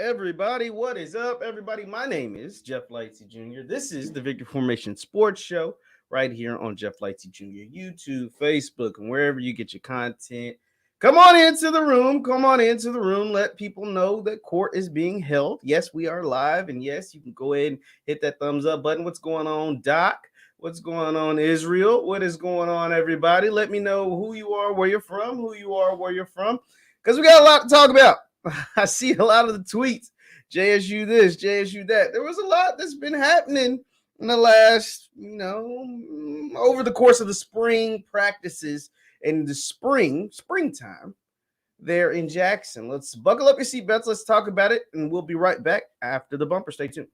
everybody? What is up, everybody? My name is JeffLightsyJr. This is the Victory Formation Sports Show right here on JeffLightsYJr. YouTube, Facebook, and wherever you get your content. Come on into the room. Come on into the room. Let people know that court is being held. Yes, we are live, and yes, you can go ahead and hit that thumbs up button. What's going on, Doc? What's going on, Israel? What is going on, everybody? Let me know who you are, where you're from, where you're from, because we got a lot to talk about. I see a lot of the tweets. JSU this, JSU that. There was a lot that's been happening in the last, over the course of the spring practices and the springtime there in Jackson. Let's buckle up your seatbelts. Let's talk about it, and we'll be right back after the bumper. Stay tuned.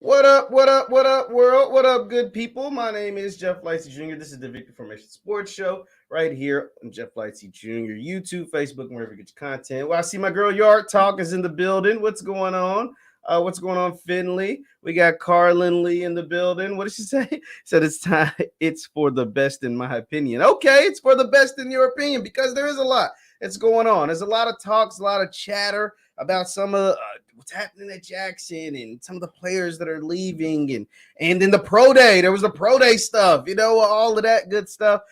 What up, world? What up, good people? My name is JeffLightsYJr. This is the Victory Formation Sports Show right here on JeffLightsYJr. YouTube, Facebook, and wherever you get your content. Well, I see my girl Yard Talk is in the building. What's going on? What's going on, Finley? We got Carlin Lee in the building. What did she say? Said it's time. It's for the best, in my opinion. Okay, it's for the best in your opinion because there is a lot that's going on. There's a lot of talks, a lot of chatter about some of what's happening at Jackson and some of the players that are leaving, and then the pro day. There was the pro day stuff, all of that good stuff.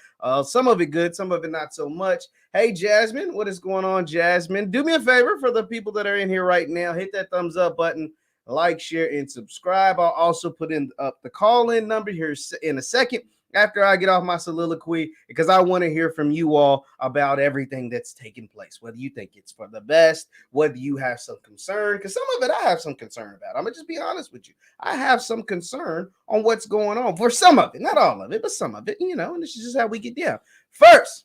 Some of it good, some of it not so much. Hey, Jasmine, what is going on, Jasmine? Do me a favor for the people that are in here right now. Hit that thumbs up button, like, share, and subscribe. I'll also put in up the call-in number here in a second after I get off my soliloquy, because I want to hear from you all about everything that's taking place, whether you think it's for the best, whether you have some concern, because some of it I have some concern about. I'm going to just be honest with you. I have some concern on what's going on for some of it, not all of it, but some of it, and this is just how we get down. First,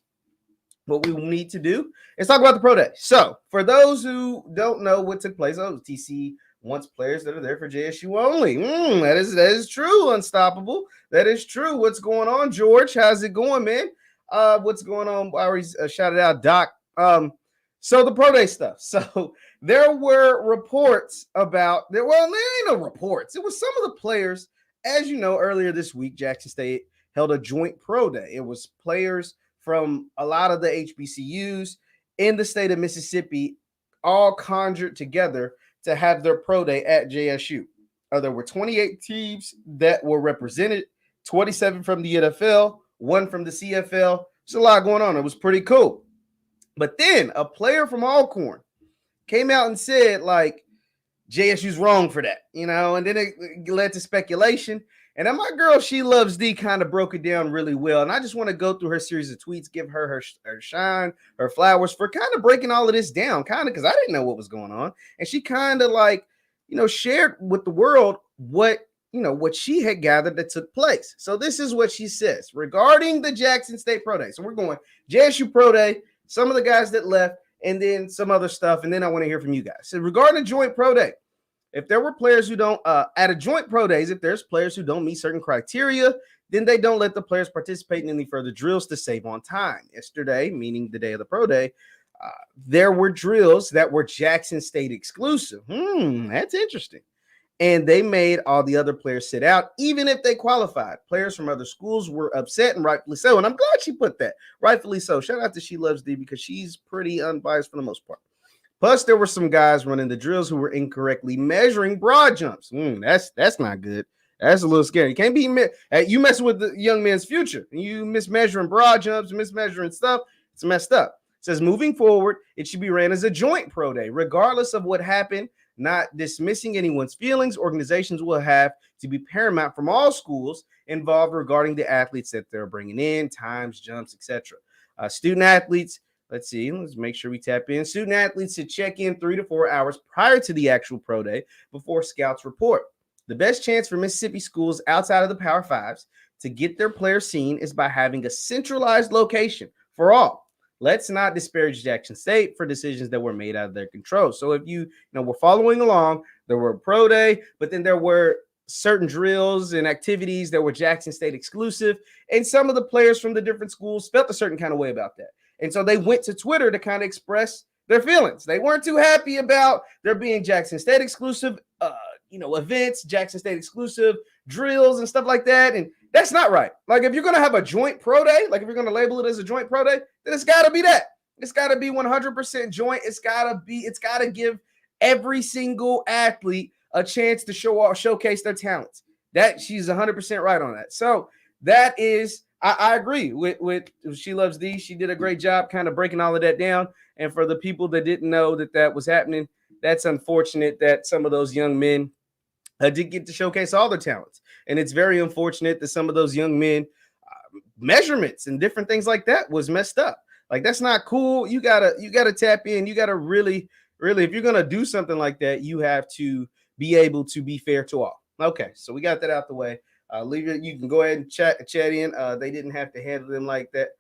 what we need to do is talk about the pro day. So for those who don't know what took place, TC wants players that are there for JSU only. That is true, Unstoppable. That is true. What's going on, George? How's it going, man? What's going on? I already shouted out Doc. So the pro day stuff. So there were reports about there. Well, there ain't no reports. It was some of the players, as you know, earlier this week, Jackson State held a joint pro day. It was players from a lot of the HBCUs in the state of Mississippi, all conjured together to have their pro day at JSU. There were 28 teams that were represented, 27 from the NFL, 1 from the CFL. There's a lot going on. It was pretty cool. But then a player from Alcorn came out and said, JSU's wrong for that, and then it led to speculation. And then my girl, She Loves D, kind of broke it down really well. And I just want to go through her series of tweets, give her shine, her flowers for kind of breaking all of this down, kind of because I didn't know what was going on. And she kind of shared with the world what she had gathered that took place. So this is what she says regarding the Jackson State Pro Day. So we're going JSU Pro Day, some of the guys that left, and then some other stuff. And then I want to hear from you guys. So regarding the joint pro day, if there were players who don't, at a joint pro days, if there's players who don't meet certain criteria, then they don't let the players participate in any further drills to save on time. Yesterday, meaning the day of the pro day, there were drills that were Jackson State exclusive. That's interesting. And they made all the other players sit out, even if they qualified. Players from other schools were upset, and rightfully so. And I'm glad she put that. Rightfully so. Shout out to She Loves D, because she's pretty unbiased for the most part. Plus, there were some guys running the drills who were incorrectly measuring broad jumps. That's not good. That's a little scary. You can't be you messing with the young man's future. And you mismeasuring broad jumps, mismeasuring stuff. It's messed up. It says moving forward, it should be ran as a joint pro day, regardless of what happened. Not dismissing anyone's feelings. Organizations will have to be paramount from all schools involved regarding the athletes that they're bringing in, times, jumps, etc. Student athletes. Let's see. Let's make sure we tap in. Student athletes should check in 3 to 4 hours prior to the actual pro day before scouts report. The best chance for Mississippi schools outside of the Power Fives to get their players seen is by having a centralized location for all. Let's not disparage Jackson State for decisions that were made out of their control. So if you were following along, there were pro day, but then there were certain drills and activities that were Jackson State exclusive, and some of the players from the different schools felt a certain kind of way about that. And so they went to Twitter to kind of express their feelings. They weren't too happy about there being Jackson State exclusive, events, Jackson State exclusive drills and stuff like that. And that's not right. Like, if you're going to have a joint pro day, like if you're going to label it as a joint pro day, then it's got to be that. It's got to be 100% joint. It's got to give every single athlete a chance to showcase their talents. That she's 100% right on that. So that is, I agree with She Loves Thee. She did a great job kind of breaking all of that down. And for the people that didn't know that was happening, that's unfortunate that some of those young men did get to showcase all their talents. And it's very unfortunate that some of those young men measurements and different things like that was messed up. Like, that's not cool. You gotta tap in. You gotta really, if you're gonna do something like that, you have to be able to be fair to all. Okay, so we got that out the way. Leave it. You can go ahead and chat in. They didn't have to handle them like that.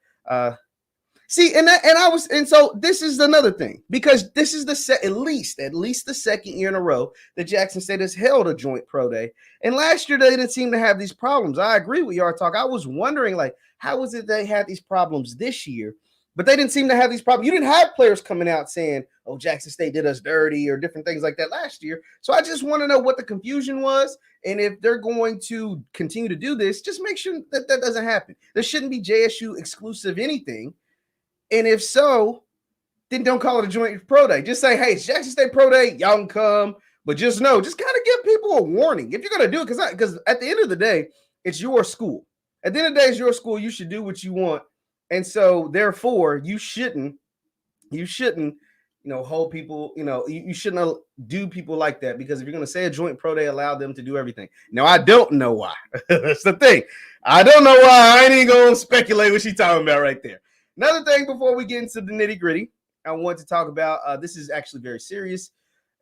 So this is another thing, because this is at least the second year in a row that Jackson State has held a joint pro day. And last year they didn't seem to have these problems. I agree with y'all talk. I was wondering, like, how is it they had these problems this year, but they didn't seem to have these problems. You didn't have players coming out saying, "Oh, Jackson State did us dirty," or different things like that last year. So I just want to know what the confusion was. And if they're going to continue to do this, just make sure that doesn't happen. There shouldn't be JSU exclusive anything. And if so, then don't call it a joint pro day. Just say, hey, it's Jackson State pro day. Y'all can come. But just know, just kind of give people a warning. If you're going to do it, because at the end of the day, it's your school. At the end of the day, it's your school. You should do what you want. And so, therefore, you shouldn't, hold people, you shouldn't do people like that, because if you're going to say a joint pro day, allow them to do everything. Now, I don't know why. That's the thing. I don't know why. I ain't even going to speculate what she's talking about right there. Another thing before we get into the nitty gritty, I want to talk about, this is actually very serious.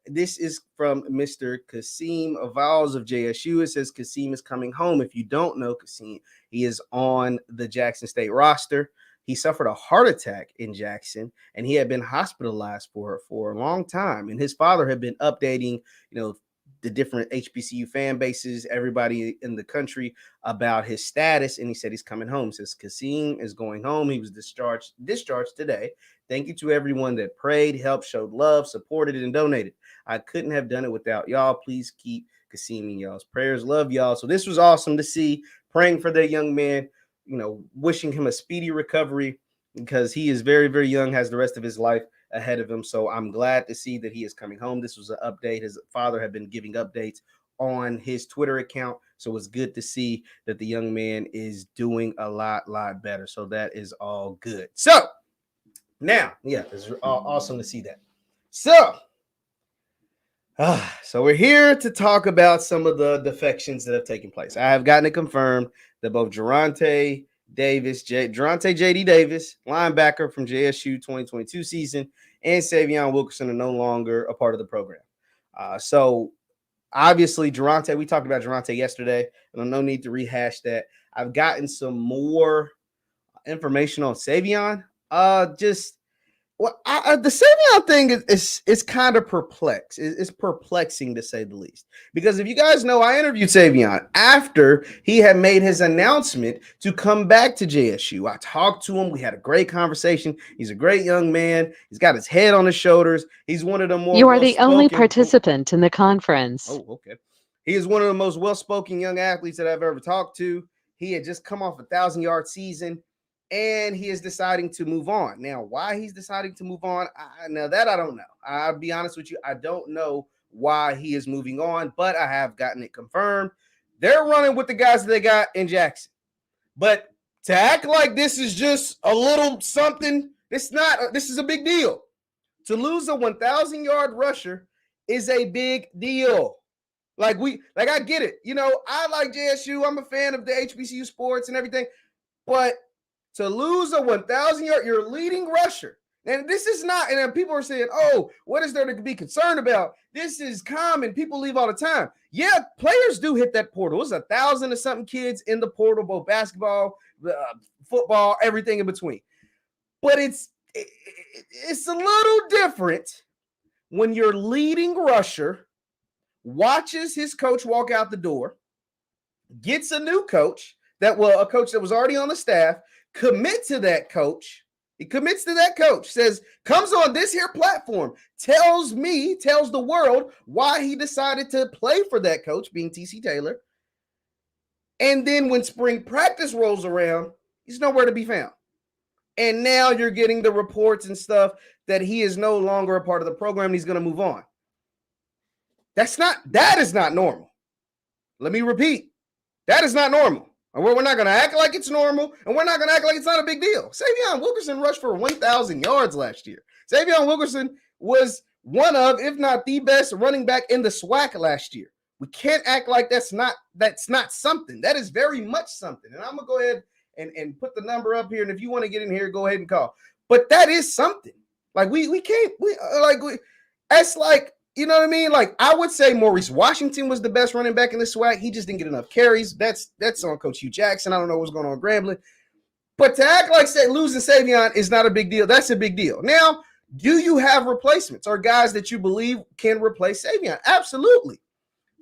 This is from Mr. Kasim Hill of JSU. It says Kasim is coming home. If you don't know Kasim, he is on the Jackson State roster. He suffered a heart attack in Jackson, and he had been hospitalized for a long time. And his father had been updating, the different HBCU fan bases, everybody in the country, about his status. And he said he's coming home. He says Kasim is going home. He was discharged today. Thank you to everyone that prayed, helped, showed love, supported, and donated. I couldn't have done it without y'all. Please keep Kasim in y'all's prayers. Love y'all. So this was awesome to see. Praying for that young man, wishing him a speedy recovery, because he is very, very young, has the rest of his life ahead of him. So I'm glad to see that he is coming home. This was an update. His father had been giving updates on his Twitter account. So it's good to see that the young man is doing a lot better. So that is all good. So now, yeah, it's awesome to see that. So we're here to talk about some of the defections that have taken place. I have gotten it confirmed that both Durante JD Davis, linebacker from JSU 2022 season, and Savion Wilkerson are no longer a part of the program. So obviously Durante, we talked about Durante yesterday, and no need to rehash that. I've gotten some more information on Savion. The Savion thing is kind of perplex. It's perplexing, to say the least. Because if you guys know, I interviewed Savion after he had made his announcement to come back to JSU. I talked to him. We had a great conversation. He's a great young man. He's got his head on his shoulders. He's one of the more. You are the only participant in the conference. Oh, okay. He is one of the most well-spoken young athletes that I've ever talked to. He had just come off a 1,000-yard season, and he is deciding to move on. Now, why he's deciding to move on, I don't know. I'll be honest with you. I don't know why he is moving on, but I have gotten it confirmed. They're running with the guys that they got in Jackson. But to act like this is just a little something, it's not. This is a big deal. To lose a 1,000-yard rusher is a big deal. I get it. I like JSU. I'm a fan of the HBCU sports and everything, but to lose a 1,000-yard, your leading rusher. And this is not, and people are saying, oh, what is there to be concerned about? This is common. People leave all the time. Yeah, players do hit that portal. There's 1,000 or something kids in the portal, both basketball, football, everything in between. But it's a little different when your leading rusher watches his coach walk out the door, gets a new coach, a coach that was already on the staff, commit to that coach, He commits to that coach, comes on this here platform, tells the world why he decided to play for that coach, being TC Taylor. And then when spring practice rolls around, he's nowhere to be found. And now you're getting the reports and stuff that he is no longer a part of the program and he's going to move on. That is not normal. Let me repeat. That is not normal. We're not going to act like it's normal, and we're not going to act like it's not a big deal. Savion Wilkerson rushed for 1,000 yards last year. Savion Wilkerson was one of, if not the best running back in the SWAC last year. We can't act like that's not something. That is very much something. And I'm going to go ahead and put the number up here, and if you want to get in here, go ahead and call. But that is something. Like, that's like, you know what I mean? Like, I would say Maurice Washington was the best running back in the SWAC. He just didn't get enough carries. That's on Coach Hugh Jackson. I don't know what's going on with Grambling. But to act like losing Savion is not a big deal, that's a big deal. Now, do you have replacements or guys that you believe can replace Savion? Absolutely.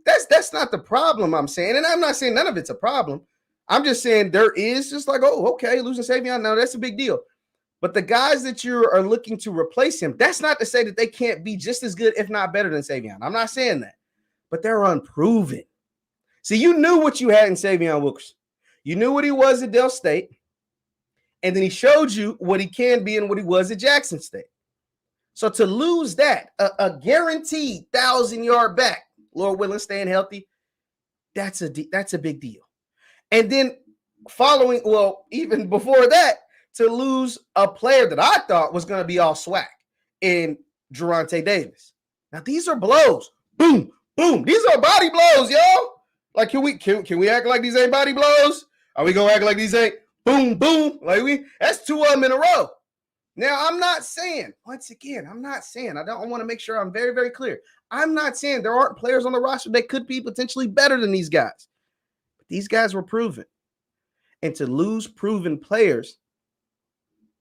That's not the problem I'm saying. And I'm not saying none of it's a problem. I'm just saying there is just like, oh, okay, losing Savion, no, that's a big deal. But the guys that you are looking to replace him, that's not to say that they can't be just as good, if not better than Savion. I'm not saying that. But they're unproven. See, you knew what you had in Savion Wilkerson. You knew what he was at Del State. And then he showed you what he can be and what he was at Jackson State. So to lose that, a guaranteed 1,000-yard back, Lord willing, staying healthy, that's a big deal. And then even before that, to lose a player that I thought was going to be all SWAC in Geronte Davis. Now, these are blows. Boom, boom. These are body blows, y'all. Like, can we act like these ain't body blows? Are we going to act like these ain't boom, boom? That's two of them in a row. Now, I'm not saying, once again, I want to make sure I'm very, very clear. I'm not saying there aren't players on the roster that could be potentially better than these guys. But these guys were proven. And to lose proven players,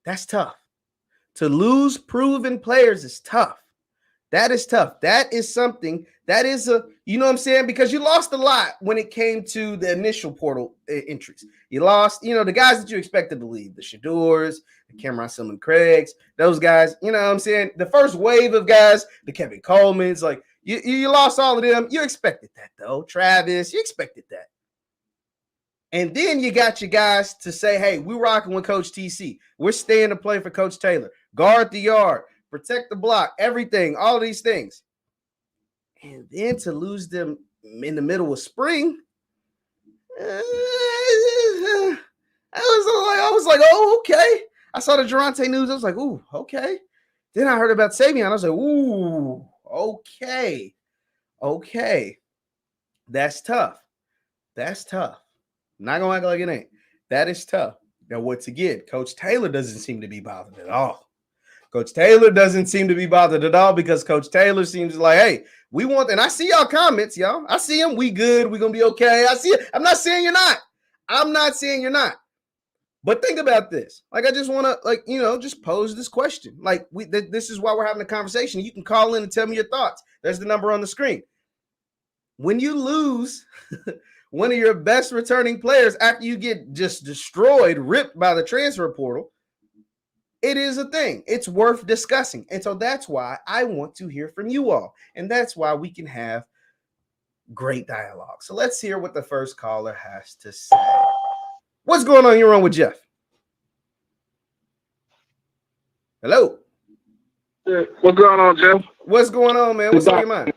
that's tough. To lose proven players is tough. That is tough. That is something that is you know what I'm saying? Because you lost a lot when it came to the initial portal entries. You lost, the guys that you expected to leave, the Shadors, the Cameron Silman Craigs, those guys, you know what I'm saying? The first wave of guys, the Kevin Colemans, like you lost all of them. You expected that though. Travis, you expected that. And then you got your guys to say, hey, we're rocking with Coach TC. We're staying to play for Coach Taylor. Guard the yard, protect the block, everything, all these things. And then to lose them in the middle of spring, I was like, oh, okay. I saw the Geronte news. I was like, ooh, okay. Then I heard about Savion. I was like, ooh, okay. Okay. That's tough. I'm not going to act like it ain't. That is tough. Now, once again, Coach Taylor doesn't seem to be bothered at all. Coach Taylor doesn't seem to be bothered at all because Coach Taylor seems like, hey, we want, and I see y'all comments, y'all. I see them. We good. We're going to be okay. I see it. I'm not saying you're not. But think about this. Like, I just want to, just pose this question. Like, this is why we're having a conversation. You can call in and tell me your thoughts. There's the number on the screen. When you lose one of your best returning players after you get just destroyed, ripped by the transfer portal, it is a thing. It's worth discussing. And so that's why I want to hear from you all. And that's why we can have great dialogue. So let's hear what the first caller has to say. What's going on? You're on with Jeff. Hello. What's going on, Jeff? What's going on, man? What's on your mind?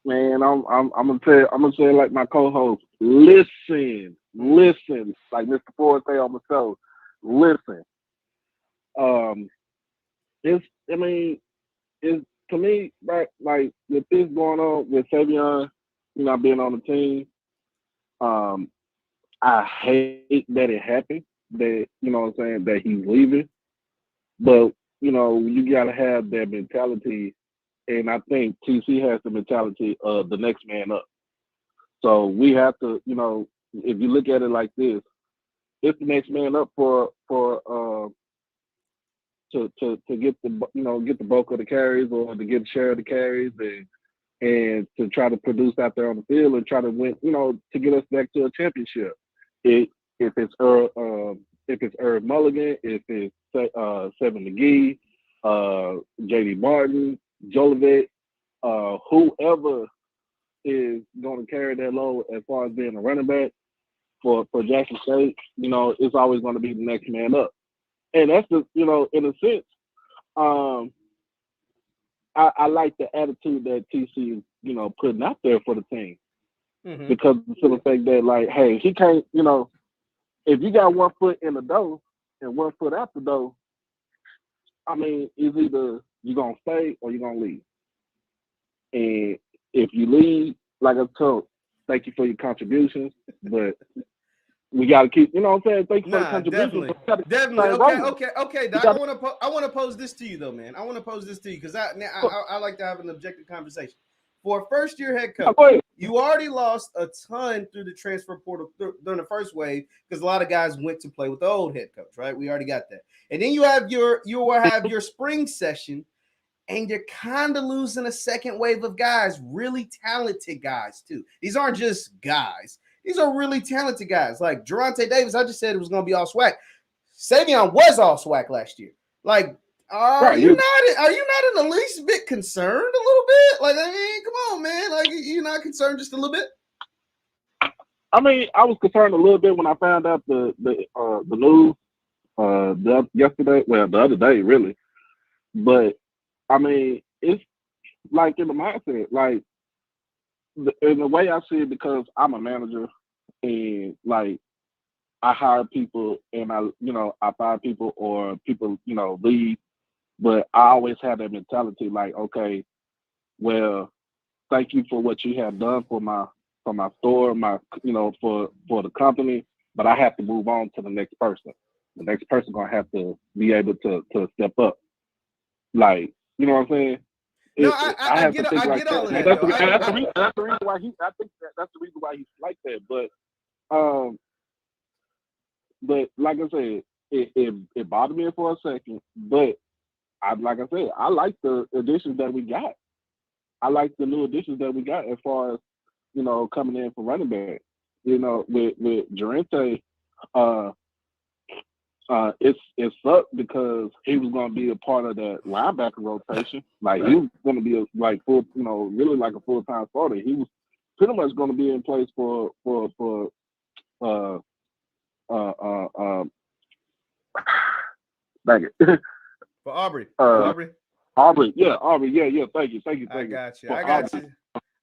Man, I'm gonna say like my co-host. Listen, like Mr. Ford say on the show. Listen. It's to me, right, like with this going on with Savion, not being on the team, I hate that it happened, that, that he's leaving. But, you gotta have that mentality, and I think TC has the mentality of the next man up. So we have to, if you look at it like this, it's the next man up to get the bulk of the carries or to get a share of the carries and to try to produce out there on the field and try to win, to get us back to a championship. If it's if it's Irv Mulligan, if it's Seven McGee, JD Martin, Jolivet, whoever is going to carry that load as far as being a running back for Jackson State, it's always going to be the next man up. And that's the, in a sense, I like the attitude that TC is, putting out there for the team. Mm-hmm. Because of the fact that, like, hey, he can't, if you got 1 foot in the door and 1 foot out the door, I mean, it's either you're going to stay or you're going to leave. And if you leave, like I told, thank you for your contributions, but we got to keep, you know what I'm saying? Thank you for the contributions. Definitely. Okay, Doc, I want to pose this to you, though, man. I want to pose this to you because I like to have an objective conversation. For a first-year head coach, you already lost a ton through the transfer portal during the first wave because a lot of guys went to play with the old head coach, right? We already got that. And then you will have your spring session, and you're kind of losing a second wave of guys, really talented guys, too. These aren't just guys. These are really talented guys. Like Geronte Davis, I just said it was going to be all SWAC. Savion was all SWAC last year. Like, are you not in the least bit concerned a little bit? Like, I mean, come on, man. Like, you're not concerned just a little bit? I mean, I was concerned a little bit when I found out the news yesterday. Well, the other day, really. But I mean, it's like in the mindset, like in the way I see it, because I'm a manager and like I hire people and I fire people or people, leave. But I always have that mentality, like, okay, well, thank you for what you have done for my store, for the company, but I have to move on to the next person. The next person gonna have to be able to step up. Like, you know what I'm saying? No, I get all of that. That's the reason why that's the reason why he's like that. But like I said, it bothered me for a second, but I like the additions that we got. I like the new additions that we got as far as, coming in for running back. With Durante, it sucked because he was going to be a part of that linebacker rotation. Like, he was going to be full, really like a full-time starter. He was pretty much going to be in place for thank you. For Aubrey. Aubrey. Yeah. Thank you.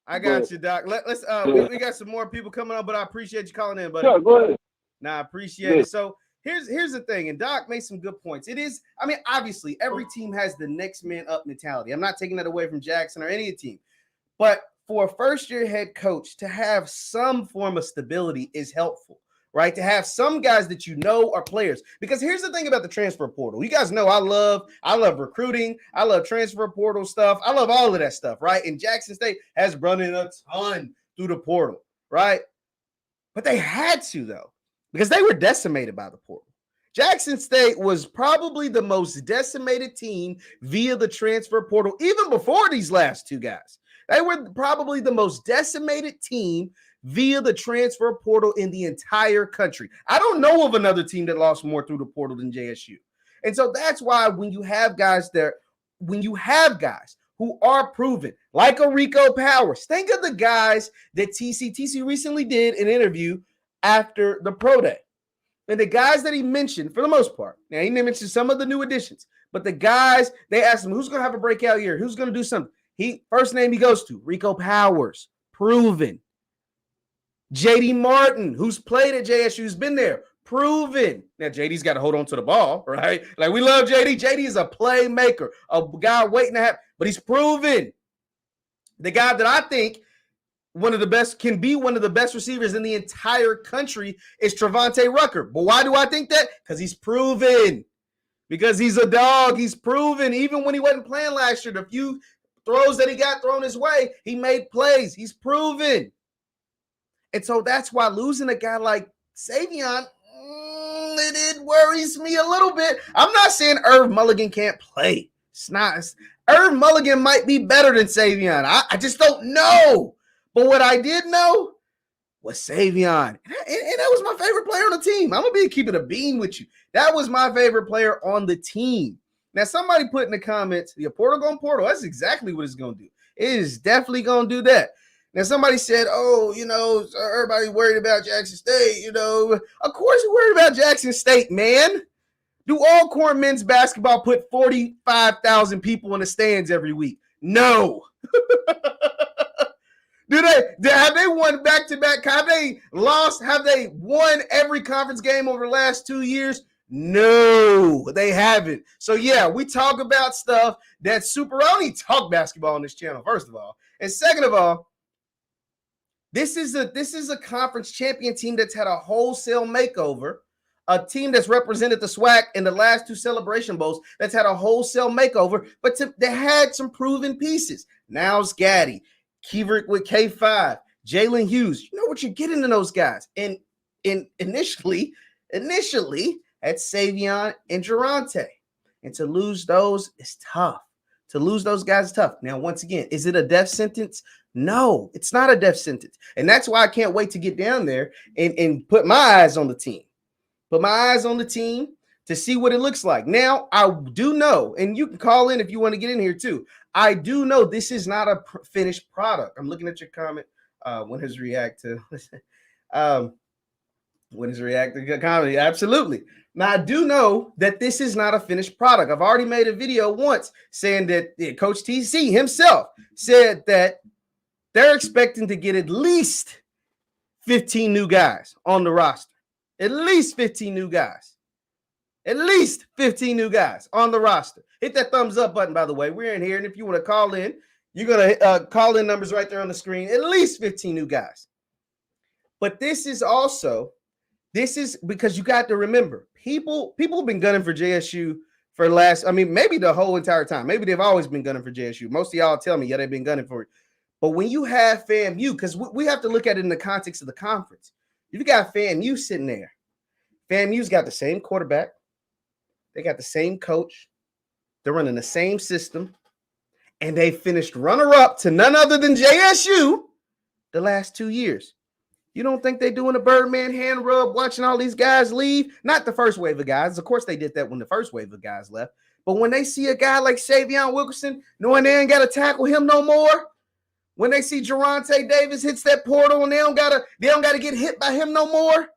I got you, Doc. Let's we got some more people coming up, but I appreciate you calling in, buddy. Sure, go ahead. I appreciate it. So here's the thing, and Doc made some good points. It is, I mean, obviously every team has the next man up mentality. I'm not taking that away from Jackson or any team, but for a first-year head coach to have some form of stability is helpful. Right? To have some guys that are players. Because here's the thing about the transfer portal. You guys know I love recruiting. I love transfer portal stuff. I love all of that stuff, right? And Jackson State has run in a ton through the portal, right? But they had to, though, because they were decimated by the portal. Jackson State was probably the most decimated team via the transfer portal, even before these last two guys. They were probably the most decimated team via the transfer portal in the entire country. I don't know of another team that lost more through the portal than JSU. And so that's why when you have guys who are proven, like a Rico Powers, think of the guys that TC recently did an interview after the pro day. And the guys that he mentioned, for the most part, now he mentioned some of the new additions, but the guys, they asked him, who's going to have a breakout year? Who's going to do something? First name he goes to, Rico Powers, proven. JD Martin, who's played at JSU, who's been there, proven. Now, JD's got to hold on to the ball, right? Like, we love JD. JD is a playmaker, a guy waiting to have, but he's proven. The guy that I think can be one of the best receivers in the entire country is Trevante Rucker. But why do I think that? Because he's proven. Because he's a dog. He's proven. Even when he wasn't playing last year, the few throws that he got thrown his way, he made plays. He's proven. And so that's why losing a guy like Savion, it worries me a little bit. I'm not saying Irv Mulligan can't play. It's not. Irv Mulligan might be better than Savion. I just don't know. But what I did know was Savion. And that was my favorite player on the team. I'm going to be keeping a bean with you. That was my favorite player on the team. Now, somebody put in the comments, the portal going portal. That's exactly what it's going to do. It is definitely going to do that. Now, somebody said, oh, everybody worried about Jackson State. Of course you're worried about Jackson State, man. Do Alcorn men's basketball put 45,000 people in the stands every week? No. Have they won back-to-back? Have they lost? Have they won every conference game over the last 2 years? No, they haven't. So, yeah, we talk about stuff that's super. I don't even talk basketball on this channel, first of all. And second of all, this is a conference champion team that's had a wholesale makeover, a team that's represented the SWAC in the last 2 Celebration Bowls that's had a wholesale makeover, but they had some proven pieces. Niles Gaddy, Keverick with K5, Jalen Hughes. You know what you're getting in those guys. And initially, at Savion and Durante. And to lose those is tough. To lose those guys is tough. Now, once again, is it a death sentence? No, it's not a death sentence. And that's why I can't wait to get down there and put my eyes on the team. Put my eyes on the team to see what it looks like. Now, I do know, and you can call in if you want to get in here too. I do know this is not a finished product. I'm looking at your comment. When his react to comedy? Absolutely. Now, I do know that this is not a finished product. I've already made a video once saying that Coach TC himself said that they're expecting to get at least 15 new guys on the roster. At least 15 new guys. At least 15 new guys on the roster. Hit that thumbs up button, by the way. We're in here, and if you want to call in, you're going to call in numbers right there on the screen. At least 15 new guys. But this is because you got to remember, people have been gunning for JSU for maybe the whole entire time. Maybe they've always been gunning for JSU. Most of y'all tell me, yeah, they've been gunning for it. But when you have FAMU, because we have to look at it in the context of the conference. You got FAMU sitting there. FAMU's got the same quarterback. They got the same coach. They're running the same system. And they finished runner-up to none other than JSU the last 2 years. You don't think they're doing a Birdman hand rub, watching all these guys leave? Not the first wave of guys. Of course, they did that when the first wave of guys left. But when they see a guy like Savion Wilkerson, knowing they ain't got to tackle him no more, when they see Geronte Davis hits that portal and they don't gotta get hit by him no more,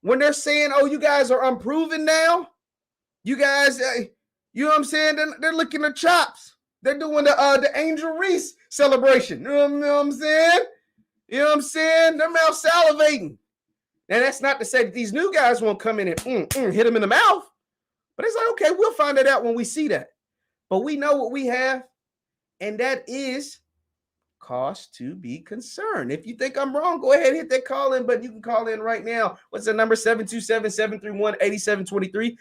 when they're saying, oh, you guys are unproven now, you guys, you know what I'm saying? They're licking their chops. They're doing the Angel Reese celebration. You know what I'm saying? You know what I'm saying? Their mouth salivating. Now, that's not to say that these new guys won't come in and hit them in the mouth. But it's like, okay, we'll find it out when we see that. But we know what we have, and that is cause to be concerned. If you think I'm wrong, go ahead and hit that call in, but you can call in right now. What's the number? 727-731-8723,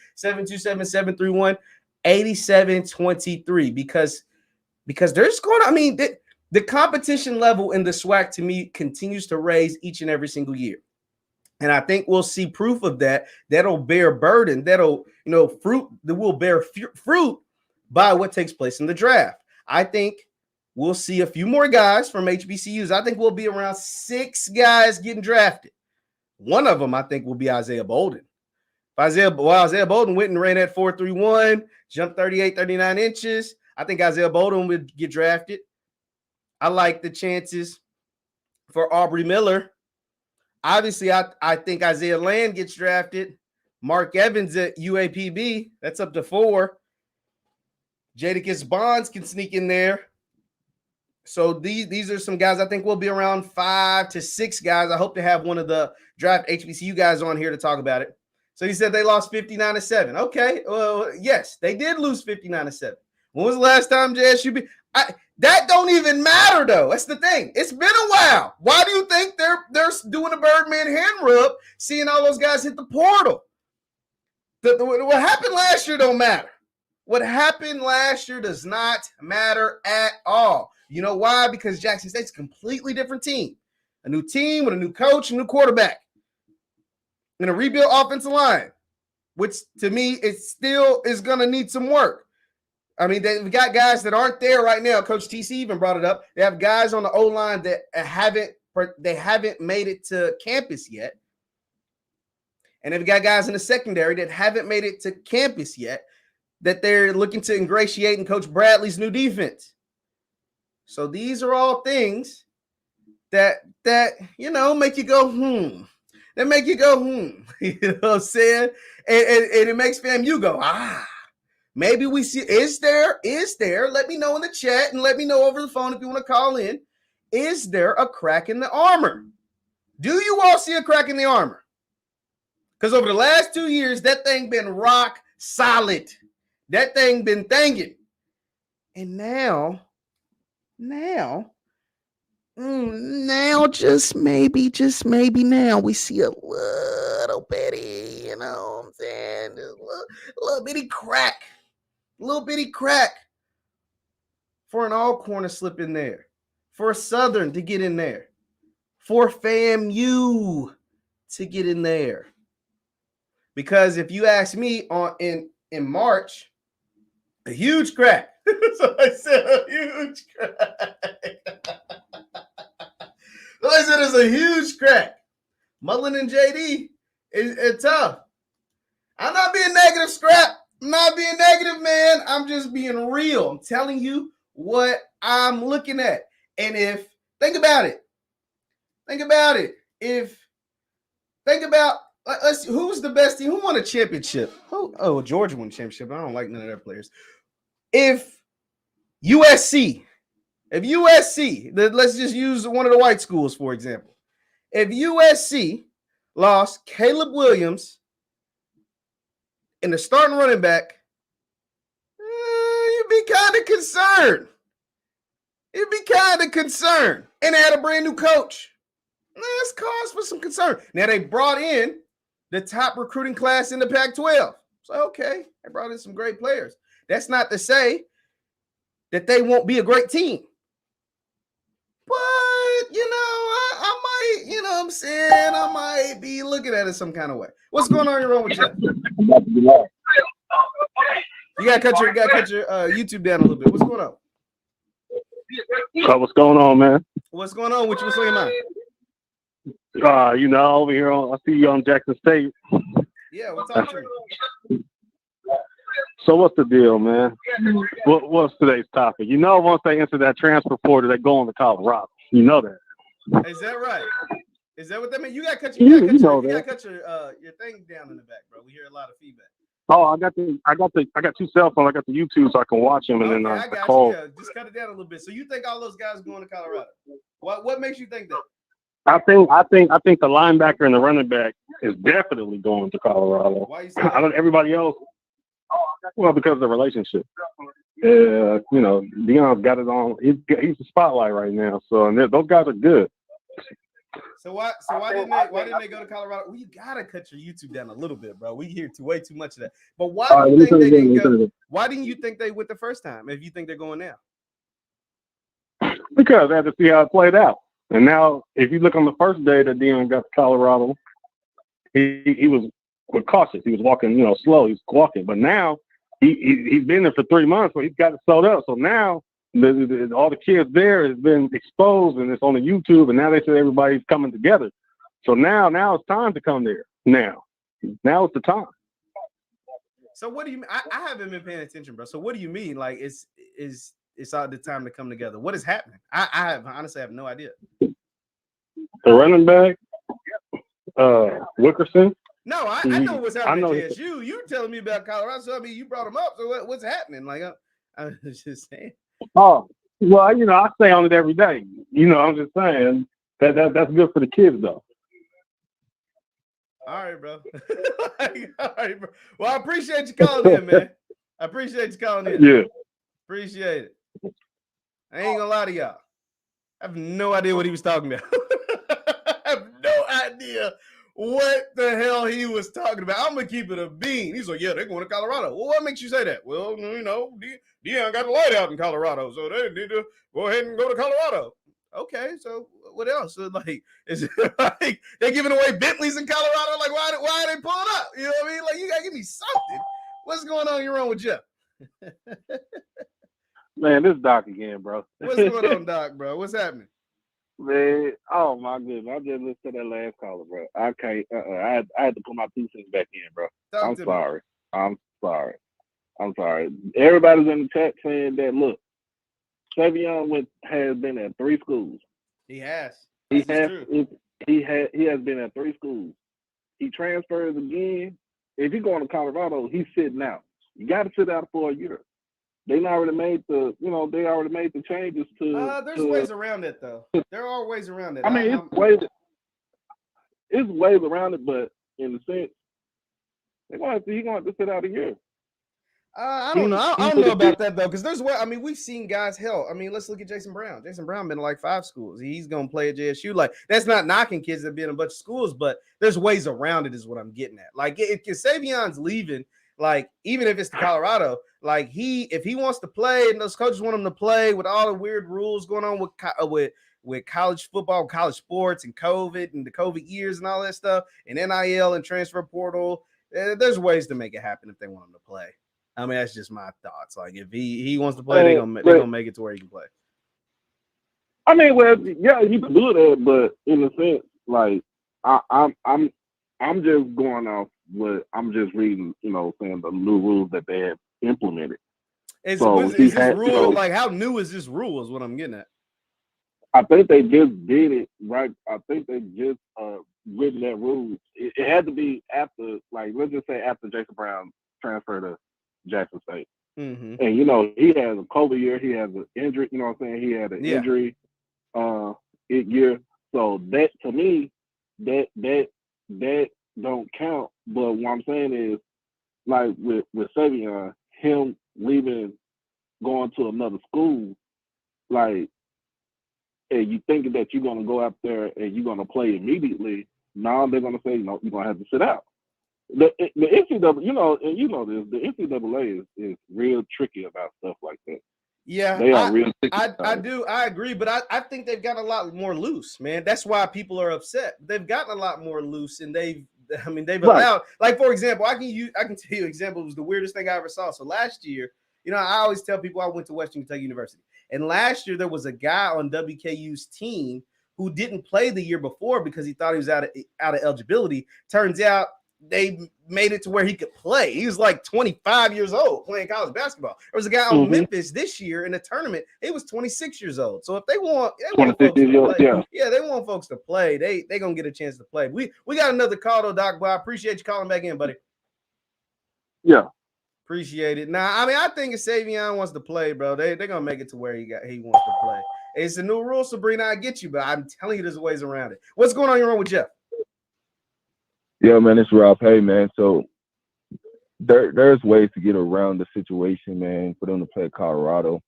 727-731-8723, because there's going to, the competition level in the SWAC to me continues to raise each and every single year. And I think we'll see proof of that. That'll bear burden. That'll, fruit that will bear fruit by what takes place in the draft. I think we'll see a few more guys from HBCUs. I think we'll be around 6 guys getting drafted. One of them, I think, will be Isaiah Bolden. Isaiah Bolden went and ran at 4.31, jumped 38, 39 inches. I think Isaiah Bolden would get drafted. I like the chances for Aubrey Miller. Obviously, I think Isaiah Land gets drafted. Mark Evans at UAPB, that's up to 4. Jadakiss Bonds can sneak in there. So these are some guys I think will be around 5 to 6 guys. I hope to have one of the draft HBCU guys on here to talk about it. So he said they lost 59-7. Okay, well, yes, they did lose 59-7. When was the last time JSU beat? That don't even matter, though. That's the thing. It's been a while. Why do you think they're doing a Birdman hand rub, seeing all those guys hit the portal? What happened last year don't matter. What happened last year does not matter at all. You know why? Because Jackson State's a completely different team. A new team with a new coach, a new quarterback, and a rebuilt offensive line, which to me it still is going to need some work. I mean, they've got guys that aren't there right now. Coach TC even brought it up. They have guys on the O-line that haven't they haven't made it to campus yet. And they've got guys in the secondary that haven't made it to campus yet that they're looking to ingratiate in Coach Bradley's new defense. So these are all things that make you go, That make you go, You know what I'm saying? And it makes FAMU go, maybe we see, is there, let me know in the chat and let me know over the phone if you want to call in. Is there a crack in the armor? Do you all see a crack in the armor? Because over the last 2 years, that thing been rock solid. That thing been thanging. And now, just maybe now we see a little bitty, you know what I'm saying? Just a little bitty crack. For an Alcorn to slip in there. For a Southern to get in there. For FAMU to get in there. Because if you ask me in March, a huge crack. So I said a huge crack. So I said it's a huge crack. Mullen and JD is tough. I'm not being negative, Scrap. I'm not being negative, man. I'm just being real. I'm telling you what I'm looking at. And think about it. Who's the best team? Who won a championship? Georgia won a championship. I don't like none of their players. If USC, let's just use one of the white schools, for example. If USC lost Caleb Williams and the starting running back, you'd be kind of concerned. And they had a brand new coach. That's cause for some concern. Now they brought in the top recruiting class in the Pac-12. So, okay, they brought in some great players. That's not to say that they won't be a great team. But, I might, you know what I'm saying? I might be looking at it some kind of way. What's going on here wrong with Jeff? You got to cut your YouTube down a little bit. What's going on? So what's going on, man? What's going on with you? What's on your mind? Over here, I see you on Jackson State. Yeah, what's up to me? So what's the deal, man? What's today's topic? Once they enter that transfer portal, they're going to Colorado. You know that. Is that right? Is that what that means? You got to cut your thing down in the back, bro. We hear a lot of feedback. Oh, I got two cell phones. I got the YouTube so I can watch them, and then I call. Yeah, just cut it down a little bit. So you think all those guys are going to Colorado? What makes you think that? I think the linebacker and the running back is definitely going to Colorado. Why you say that? I don't. Everybody else. Well, because of the relationship. Deion's got it on. He's the spotlight right now. So and those guys are good. So why didn't they go to Colorado? Well, you gotta cut your YouTube down a little bit, bro. We hear way too much of that. But why do you think they didn't go? Why didn't you think they went the first time? If you think they're going now? Because I had to see how it played out. And now, if you look on the first day that Deion got to Colorado, he was cautious. He was walking, slow. He was walking. But now he's been there for 3 months, so he's got it sold up. So now all the kids there has been exposed, and it's on the YouTube. And now they say everybody's coming together. So now it's time to come there. Now it's the time. So what do you mean? I haven't been paying attention, bro. So what do you mean? Like it's all the time to come together. What is happening? I honestly have no idea. The running back, Wickerson. No, I know what's happening at JSU. You're telling me about Colorado. So I mean, you brought him up. So what's happening? Like I was just saying. Oh, well, I stay on it every day. I'm just saying that's good for the kids, though. All right, bro. Well, I appreciate you calling in, man. I appreciate you calling in. Yeah. Appreciate it. I ain't gonna lie to y'all. I have no idea what he was talking about. I have no idea what the hell he was talking about. I'm gonna keep it a bean. He's like, yeah, they're going to Colorado. Well, what makes you say that? Well, Deion got the light out in Colorado, so they need to go ahead and go to Colorado. Okay, so what else? So, is it like they're giving away Bentleys in Colorado? Like, why are they pulling up? You know what I mean? Like, you gotta give me something. What's going on here wrong with Jeff? Man, this is Doc again, bro. What's going on, Doc, bro? What's happening? Man, oh my goodness! I just listened to that last caller, bro. I can't. I had to put my 2 cents back in, bro. I'm sorry. I'm sorry. I'm sorry. Everybody's in the chat saying that. Look, Savion has been at 3 schools. He has. He has. He has been at 3 schools. He transfers again. If he's going to Colorado, he's sitting out. You got to sit out for a year. They already made the, they already made the changes to. There's ways around it, though. There are ways around it. I mean, it's ways around it, but in the sense, he's going to have to sit out a year. I don't know. I don't know about that though, because there's I mean, we've seen guys. Hell, I mean, let's look at Jason Brown. Jason Brown been to like 5 schools. He's gonna play at JSU. Like, that's not knocking kids that been in a bunch of schools, but there's ways around it. Is what I'm getting at. Like, if Savion's leaving, like, even if it's to Colorado, like if he wants to play and those coaches want him to play with all the weird rules going on with college football, college sports, and COVID and the COVID years and all that stuff, and NIL and transfer portal, there's ways to make it happen if they want him to play. I mean, that's just my thoughts. Like, if he wants to play, they're gonna make it to where he can play. I mean, well, yeah, he can do that, but in a sense, like, I'm just going off what I'm just reading, saying the new rules that they have implemented. Is this rule, like, how new is this rule? Is what I'm getting at. I think they just did it right. I think they just written that rule. It had to be after, like, let's just say after Jason Brown transferred to Jackson State. Mm-hmm. And he has a COVID year, he has an injury, he had an injury year. So that, to me, that don't count. But what I'm saying is, like, with Savion, him leaving, going to another school, like, and you thinking that you're gonna go out there and you're gonna play immediately, now they're gonna say, no, you're gonna have to sit out. The NCAA, and this, the NCAA is real tricky about stuff like that. Yeah, they are real tricky. I agree, but I think they've got a lot more loose, man. That's why people are upset. They've gotten a lot more loose, and they've allowed, like, for example, I can tell you an example. It was the weirdest thing I ever saw. So last year, I always tell people I went to Western Kentucky University, and last year there was a guy on WKU's team who didn't play the year before because he thought he was out of eligibility. Turns out they made it to where he could play. He was like 25 years old playing college basketball. There was a guy on Memphis this year in the tournament. He was 26 years old. So if they want folks to play, they want folks to play. They gonna get a chance to play. We got another call though, Doc. But I appreciate you calling back in, buddy. Yeah, appreciate it. Now, I mean, I think if Savion wants to play, bro, they're gonna make it to where he wants to play. It's a new rule, Sabrina. I get you, but I'm telling you, there's ways around it. What's going on in your room with Jeff? Yeah, man, it's Ralph. Hey, man. So there's ways to get around the situation, man, for them to play at Colorado.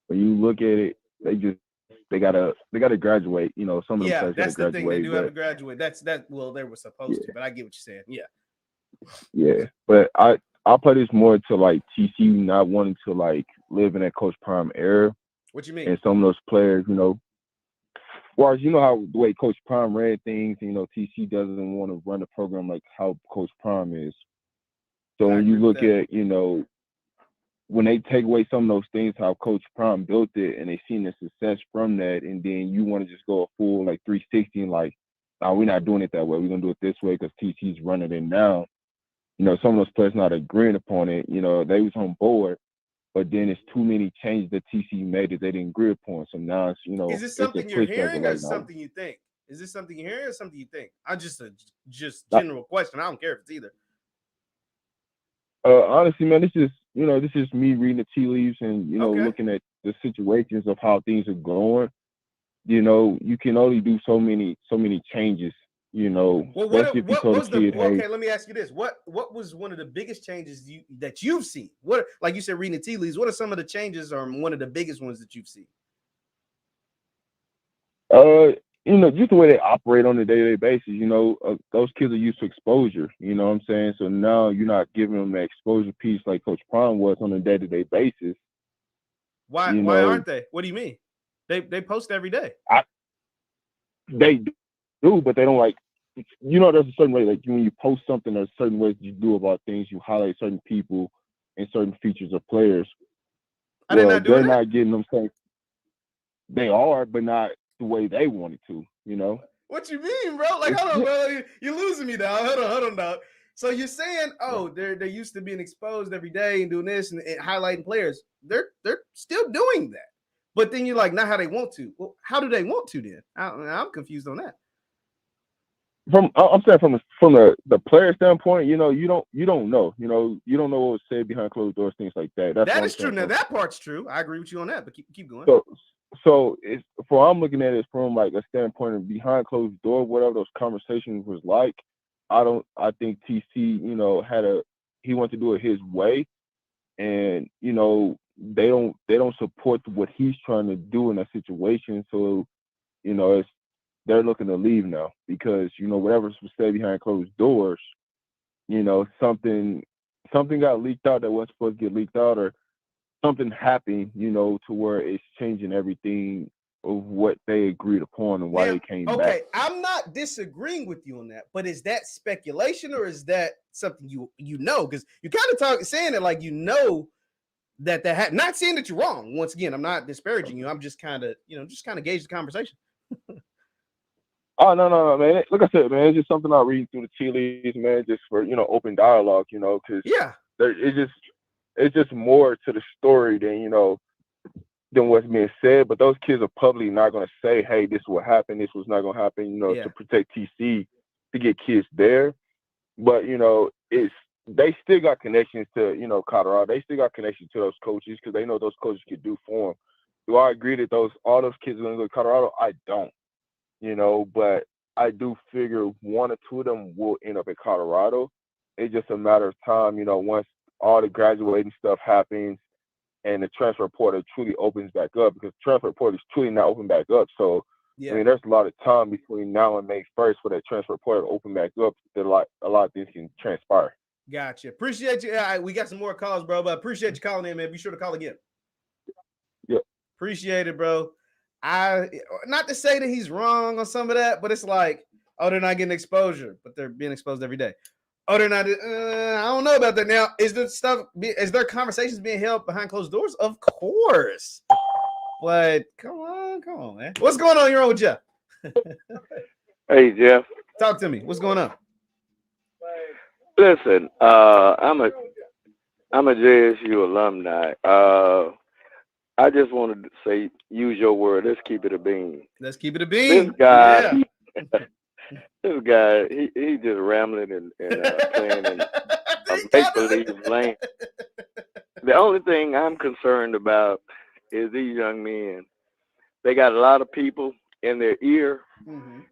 When you look at it, they gotta graduate. Some of them players that's the graduate, thing. They do have to graduate. Well, they were supposed to, but I get what you're saying. Yeah, but I'll play this more to, like, TCU not wanting to, like, live in that Coach Prime era. What you mean? And some of those players, well, how the way Coach Prime ran things, TC doesn't want to run the program like how Coach Prime is. So when you look at, when they take away some of those things, how Coach Prime built it, and they seen the success from that, and then you want to just go a full, like, 360 and, like, no, we're not doing it that way. We're going to do it this way because TC's running it now. Some of those players not agreeing upon it. They was on board. But then it's too many changes that TCU made that they didn't agree upon. So now it's, is this something you're hearing or something you think? Is this something you're hearing or something you think? I just general question. I don't care if it's either. Honestly, man, this is me reading the tea leaves and, looking at the situations of how things are going. You can only do so many changes. Well, let me ask you this: what was one of the biggest changes that you've seen? What, like you said, reading the tea leaves, what are some of the changes, or one of the biggest ones that you've seen? Just the way they operate on a day-to-day basis. Those kids are used to exposure. You know what I'm saying? So now you're not giving them that exposure piece like Coach Prime was on a day-to-day basis. Why aren't they? What do you mean? They post every day. They do, but they don't, like, there's a certain way, like, when you post something, there's certain ways you do about things. You highlight certain people and certain features of players. They're not getting them saying they are, but not the way they wanted to, you know. What you mean, bro? Like, hold on, bro. You're losing me, dog. Hold on, dog. So you're saying, oh, they're used to being exposed every day and doing this and highlighting players. They're still doing that. But then you're like, not how they want to. Well, how do they want to then? I'm confused on that. I'm saying from the player standpoint, you know, you don't know, you know, you don't know what was said behind closed doors, things like that. That is true. Now that part's true. I agree with you on that. But keep going. So it's for I'm looking at it from like a standpoint of behind closed door, whatever those conversations was like. I think TC, you know, he wanted to do it his way, and you know they don't support what he's trying to do in that situation. So you know they're looking to leave now because you know whatever's said behind closed doors, you know something got leaked out that wasn't supposed to get leaked out, or something happened, you know, to where it's changing everything of what they agreed upon and why they came back. Okay, I'm not disagreeing with you on that, but is that speculation or is that something you know? Because you kind of saying it like you know that not saying that you're wrong. Once again, I'm not disparaging you. I'm just kind of gauge the conversation. Oh no, man! Like I said, man, it's just something I read through the tea leaves, man, just for open dialogue, because it's just more to the story than what's being said. But those kids are publicly not going to say, "Hey, this will happen. This was not going to happen," to protect TC, to get kids there. But they still got connections to Colorado. They still got connections to those coaches because they know those coaches could do for them. Do I agree that all those kids are going to go to Colorado? I don't. But I do figure one or two of them will end up in Colorado. It's just a matter of time, once all the graduating stuff happens and the transfer portal truly opens back up, because the transfer portal is truly not open back up. So, I mean, there's a lot of time between now and May 1st for that transfer portal to open back up that a lot of things can transpire. Gotcha. Appreciate you. We got some more calls, bro, but appreciate you calling in, man. Be sure to call again. Yeah. Appreciate it, bro. Not to say that he's wrong on some of that, but it's like, oh, they're not getting exposure, but they're being exposed every day. Oh, they're not. I don't know about that. Now, is there conversations being held behind closed doors? Of course. But come on, man. What's going on? You're on with Jeff. Hey, Jeff. Talk to me. What's going on? Listen, I'm a JSU alumni. I just wanted to say, use your word. Let's keep it a bean. Let's keep it a bean. This guy, he just rambling and playing in a make-believe lane. The only thing I'm concerned about is these young men. They got a lot of people in their ear,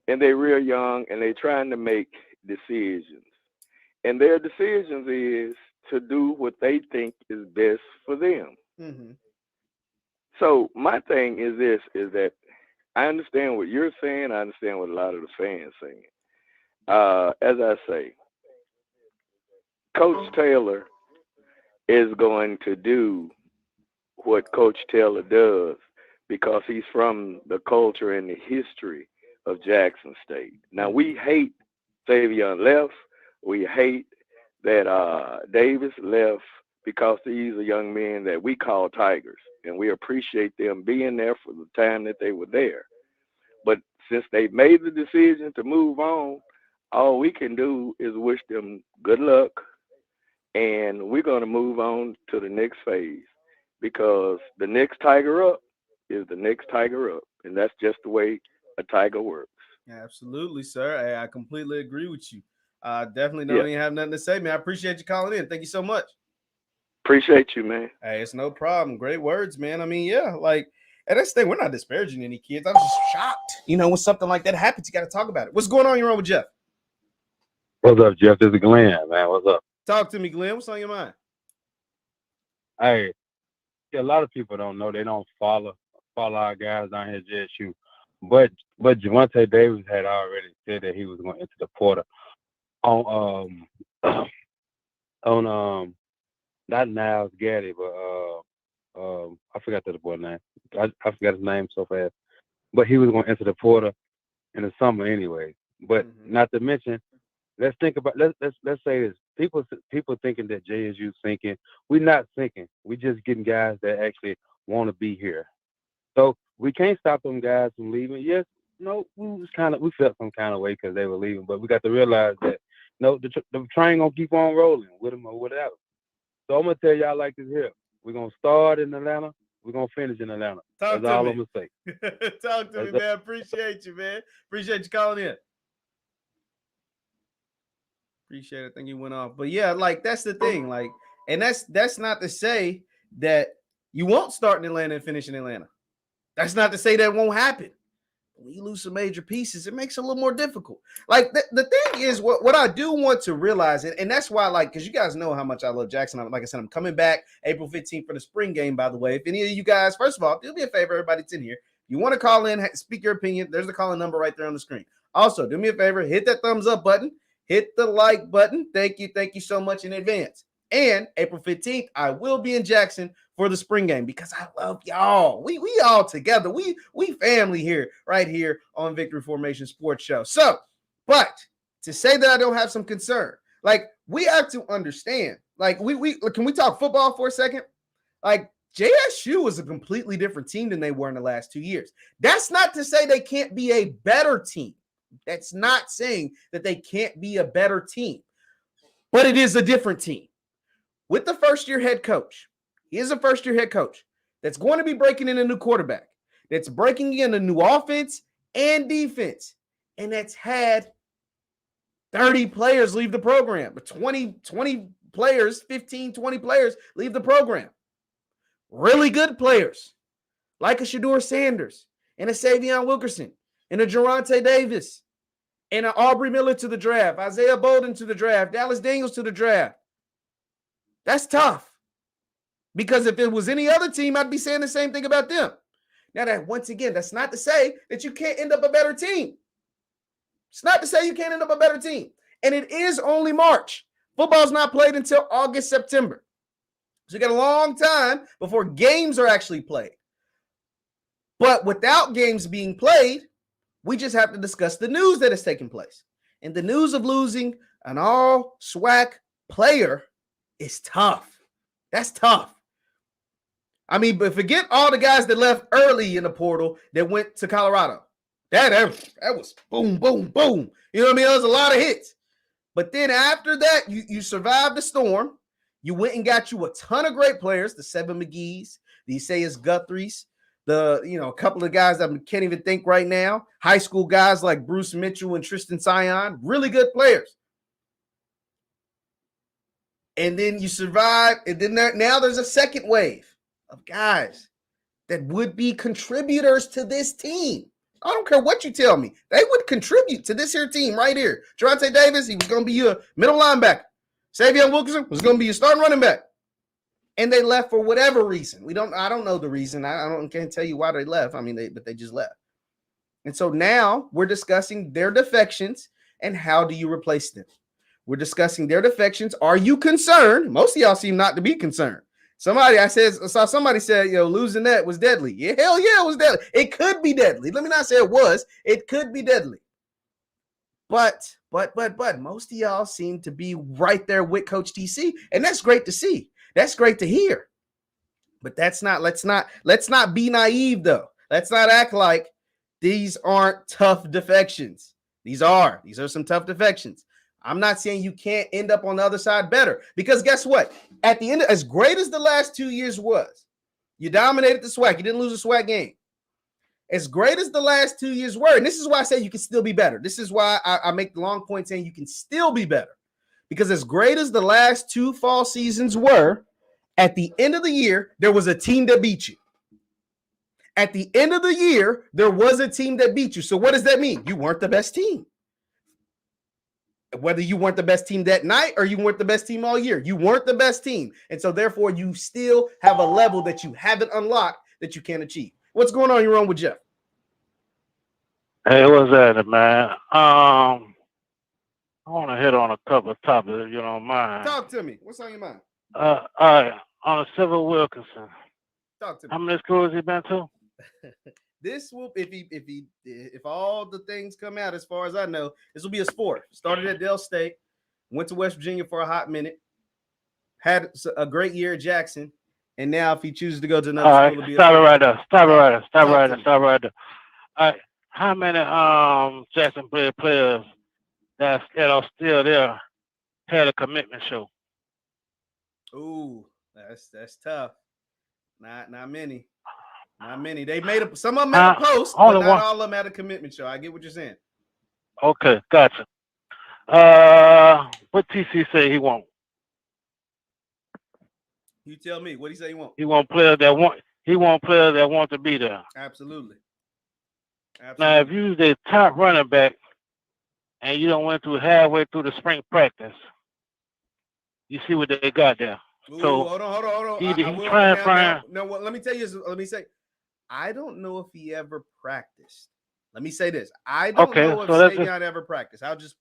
and they're real young, and they're trying to make decisions. And their decisions is to do what they think is best for them. So my thing is this, is that I understand what you're saying. I understand what a lot of the fans saying. As I say, Coach Taylor is going to do what Coach Taylor does because he's from the culture and the history of Jackson State. Now, we hate Savion left. We hate that Davis left because these are young men that we call Tigers, and we appreciate them being there for the time that they were there. But since they made the decision to move on, all we can do is wish them good luck, and we're going to move on to the next phase because the next Tiger up is the next Tiger up, and that's just the way a Tiger works. Absolutely, sir. I completely agree with you. Definitely don't even have nothing to say, man. I appreciate you calling in. Thank you so much. Appreciate you, man. Hey, it's no problem. Great words, man. I mean, and that's the thing. We're not disparaging any kids. I'm just shocked. When something like that happens, you got to talk about it. What's going on? You're on with Jeff. What's up, Jeff? This is Glenn, man. What's up? Talk to me, Glenn. What's on your mind? Hey, a lot of people don't know. They don't follow our guys down here at JSU. But Javonte Davis had already said that he was going to enter the portal on not Niles Gaddy, but I forgot the boy's name. I forgot his name so fast. But he was going to enter the portal in the summer anyway. But not to mention, let's think about let's say this. People thinking that JSU thinking. We're not thinking. We just getting guys that actually want to be here. So we can't stop them guys from leaving. Yes, no, we felt some kind of way because they were leaving, but we got to realize that no, the train gonna keep on rolling with them or without them. So I'm gonna tell y'all like this here: we're gonna start in Atlanta, we're gonna finish in Atlanta. That's all I'm gonna say. Talk to me, man. Appreciate you, man. Appreciate you calling in. Appreciate it. I think he went off. But yeah, like that's the thing. Like, and that's not to say that you won't start in Atlanta and finish in Atlanta. That's not to say that won't happen. When you lose some major pieces, it makes it a little more difficult. Like the thing is, what I do want to realize, and that's why, like, because you guys know how much I love Jackson. Like I said, I'm coming back April 15th for the spring game, by the way. If any of you guys, first of all, do me a favor, everybody that's in here, you want to call in, speak your opinion, there's the calling number right there on the screen. Also, do me a favor, hit that thumbs up button, hit the like button. Thank you so much in advance. And April 15th, I will be in Jackson for the spring game because I love y'all. We all together. We family here, right here on Victory Formation Sports Show. So, but to say that I don't have some concern, like we have to understand, like can we talk football for a second? Like JSU was a completely different team than they were in the last 2 years. That's not to say they can't be a better team. That's not saying that they can't be a better team, but it is a different team. With the first-year head coach, he is a first-year head coach that's going to be breaking in a new quarterback, that's breaking in a new offense and defense, and that's had 30 players leave the program, but 20 players, 15, 20 players leave the program. Really good players, like a Shedeur Sanders and a Savion Wilkerson and a Geronte Davis and an Aubrey Miller to the draft, Isaiah Bolden to the draft, Dallas Daniels to the draft. That's tough. Because if it was any other team, I'd be saying the same thing about them. Now, that once again, that's not to say that you can't end up a better team. It's not to say you can't end up a better team. And it is only March. Football's not played until August, September. So you got a long time before games are actually played. But without games being played, we just have to discuss the news that has taken place. And the news of losing an all SWAC player is tough. That's tough. I mean, but forget all the guys that left early in the portal that went to Colorado. That was boom, boom, boom. You know what I mean? There was a lot of hits. But then after that, you survived the storm. You went and got you a ton of great players, the Seven McGee's, the Isaias Guthries, a couple of guys that I can't even think right now. High school guys like Bruce Mitchell and Tristan Sion, really good players. And then you survive, and then now there's a second wave of guys that would be contributors to this team. I don't care what you tell me. They would contribute to this here team right here. Geronte Davis, he was going to be your middle linebacker. Savion Wilkerson was going to be your starting running back. And they left for whatever reason. I don't know the reason. Can't tell you why they left. I mean, but they just left. And so now we're discussing their defections and how do you replace them? We're discussing their defections. Are you concerned? Most of y'all seem not to be concerned. I saw somebody said, losing that was deadly. Yeah, hell yeah, it was deadly. It could be deadly. Let me not say it was. It could be deadly. But most of y'all seem to be right there with Coach TC, and that's great to see. That's great to hear. But let's not be naive though. Let's not act like these aren't tough defections. These are some tough defections. I'm not saying you can't end up on the other side better, because guess what? At the end, as great as the last 2 years was, you dominated the SWAC. You didn't lose a SWAC game. As great as the last 2 years were, and this is why I say you can still be better. This is why I make the long point saying you can still be better, because as great as the last 2 fall seasons were, at the end of the year, there was a team that beat you. At the end of the year, there was a team that beat you. So what does that mean? You weren't the best team. Whether you weren't the best team that night or you weren't the best team all year, you weren't the best team. And so therefore you still have a level that you haven't unlocked that you can't achieve. What's going on? You're on with Jeff. Hey, what's that, man? I want to hit on a couple of topics if you don't mind. Talk to me. What's on your mind? All right, on a Civil Wilkinson. Talk to me. How many schools he been to? This will, if all the things come out as far as I know, this will be a sport. Started at Dell State, went to West Virginia for a hot minute, had a great year at Jackson, And now if he chooses to go to All another right, school, it'll be stop it right there. Stop it right there. Stop it Talk right to there. me. Stop it right there. All right, how many Jacksonville players that are still there had a commitment show? Ooh, that's tough. Not many. Not many. They made some of them made a post, but Only not one. all of them had a commitment show. I get what you're saying. Okay, gotcha. What TC say he won't? You tell me. What do you say you want? He want players that want. He want players that want to be there. Absolutely. Now, if you the top running back and you don't went through halfway through the spring practice, you see what they got there. Ooh, So hold on. He will, trying. No, let me tell you. Let me say, I don't know if he ever practiced. Let me say this. I don't know if Savion ever practiced. I'll just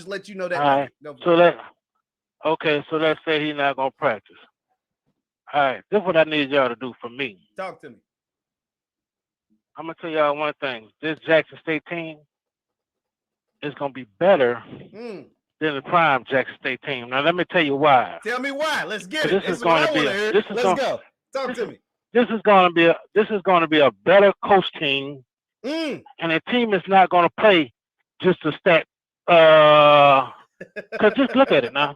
let you know that. All right. So let's say he's not gonna practice. All right. This is what I need y'all to do for me. Talk to me. I'm gonna tell y'all one thing. This Jackson State team is gonna be better than the prime Jackson State team. Now let me tell you why. Tell me why. Let's get it. This is going to be. Let's go. Talk to me. This is going to be a better coach team, and the team is not going to play just to stat. Cause just look at it now.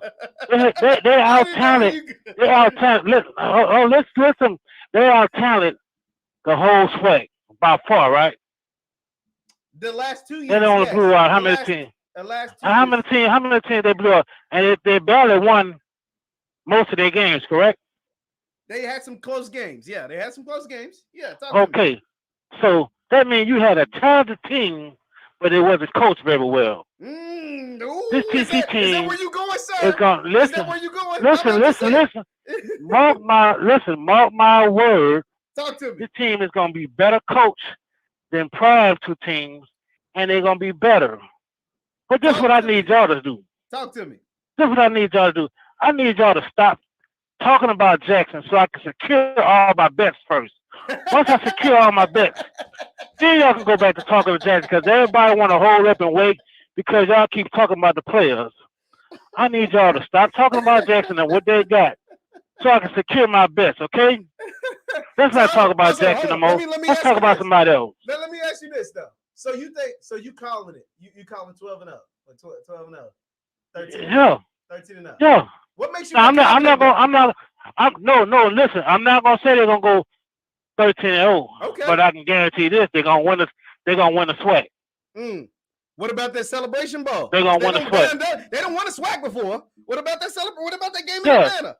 They're out talented. They're out talented. Listen. They're out talented. The whole SWAC by far, right? The last 2 years. They only blew out how many teams? How many teams they blew out? And they barely won most of their games, correct? They had some close games. Yeah, they had some close games. Yeah. Okay. So that means you had a talented team, but it wasn't coached very well. This TC team. Is that where you going, sir? Is that where you going? Listen. Mark my word. Talk to me. This team is going to be better coached than prior two teams, and they're going to be better. But this is what I need y'all to do. Talk to me. This is what I need y'all to do. I need y'all to stop talking about Jackson so I can secure all my bets first. Once I secure all my bets, then y'all can go back to talking to Jackson because everybody want to hold up and wait because y'all keep talking about the players. I need y'all to stop talking about Jackson and what they got so I can secure my bets, okay? Let's not talk about Jackson no more. Let's talk about somebody else. Now, let me ask you this, though. So you calling it? You calling 12 and up? 12 and up? 13? Yeah. 13 and up? Yeah. What makes you? No, listen. I'm not gonna say they're gonna go 13-0. Okay. But I can guarantee this: they're gonna win the SWAC. What about that Celebration Bowl? They're gonna win the SWAC. They don't won a SWAC before. What about that What about that game in Atlanta?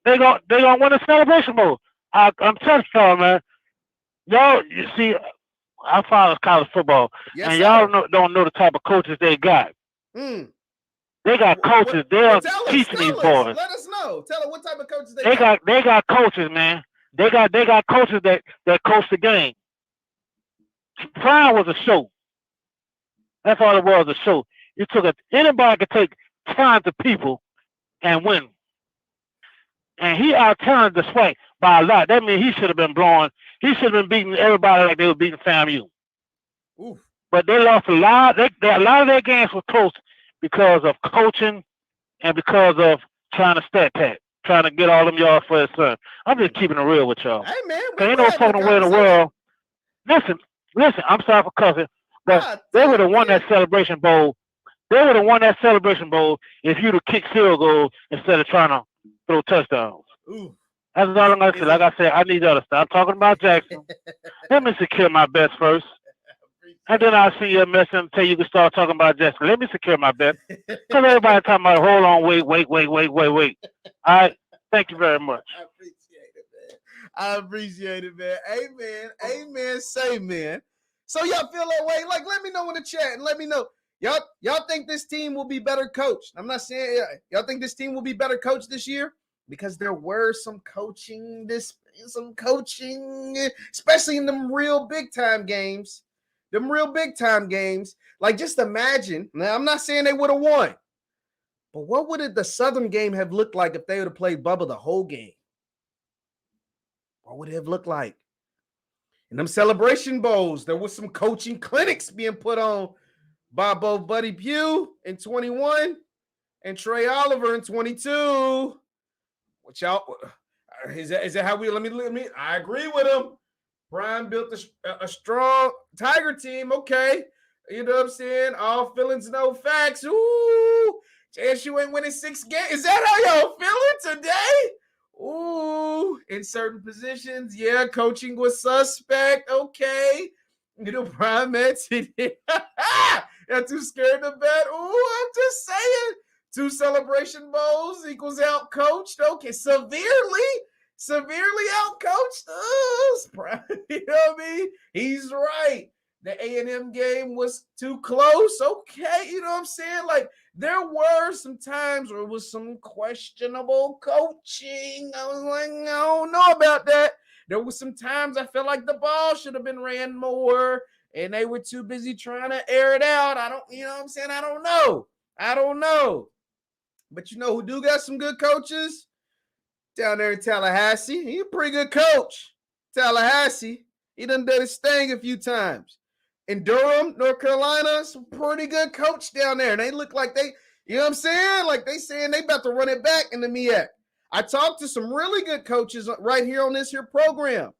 They're gonna win the Celebration Bowl. I'm telling y'all, man. Y'all, you see, I follow college football, and y'all don't know the type of coaches they got. They got coaches. They're teaching these boys. Let us know. Tell us what type of coaches they got. They got coaches, man. They got coaches that coach the game. Prime was a show. That's all it was, a show. You took anybody could take talented people and win. And he out-talented the SWAC by a lot. That means he should have been blowing. He should have been beating everybody like they were beating FAMU. Oof. But they lost a lot. A lot of their games were close because of coaching and because of trying to stat pat, trying to get all them yards for his son. I'm just keeping it real with y'all. Hey, man. Ain't no fucking way in the world. Listen, I'm sorry for cussing, but they would have won that Celebration Bowl. They would have won that Celebration Bowl if you'd have kicked field goals instead of trying to throw touchdowns. Ooh. That's all I'm going to say. Like I said, I need y'all to stop talking about Jackson. Let me secure my bets first. And then I'll see you a message until you can start talking about Jackson. Let me secure my bet. Because everybody talking about, hold on, wait. All right? Thank you very much. I appreciate it, man. Amen. Say, man. So y'all feel that way? Like, let me know in the chat and let me know. Y'all think this team will be better coached? I'm not saying y'all think this team will be better coached this year? Because there were some coaching, especially in them real big time games. Like, just imagine. Now, I'm not saying they would have won, but what would the Southern game have looked like if they would have played Bubba the whole game? What would it have looked like? In them Celebration Bowls, there was some coaching clinics being put on by both Buddy Pugh in 21 and Trey Oliver in 22. What y'all Is that how we? Let me. I agree with him. Prime built a strong Tiger team. Okay, you know what I'm saying. All feelings, no facts. Ooh, JSU ain't winning 6 games. Is that how y'all feeling today? Ooh, in certain positions, yeah, coaching was suspect. Okay, you know, Prime mentioned it. You're too scared to bet. Ooh, I'm just saying. 2 celebration bowls equals out coached. Okay, severely out coached us. You know what I mean? He's right. The A&M game was too close. Okay, you know what I'm saying? Like, there were some times where it was some questionable coaching. I was like, I don't know about that. There was some times I felt like the ball should have been ran more, and they were too busy trying to air it out. You know what I'm saying? I don't know. But you know who do got some good coaches? Down there in Tallahassee. He's a pretty good coach. Tallahassee. He done did his thing a few times. In Durham, North Carolina, some pretty good coach down there. And they look like they, you know what I'm saying? Like they saying they about to run it back in the MEAC. I talked to some really good coaches right here on this here program.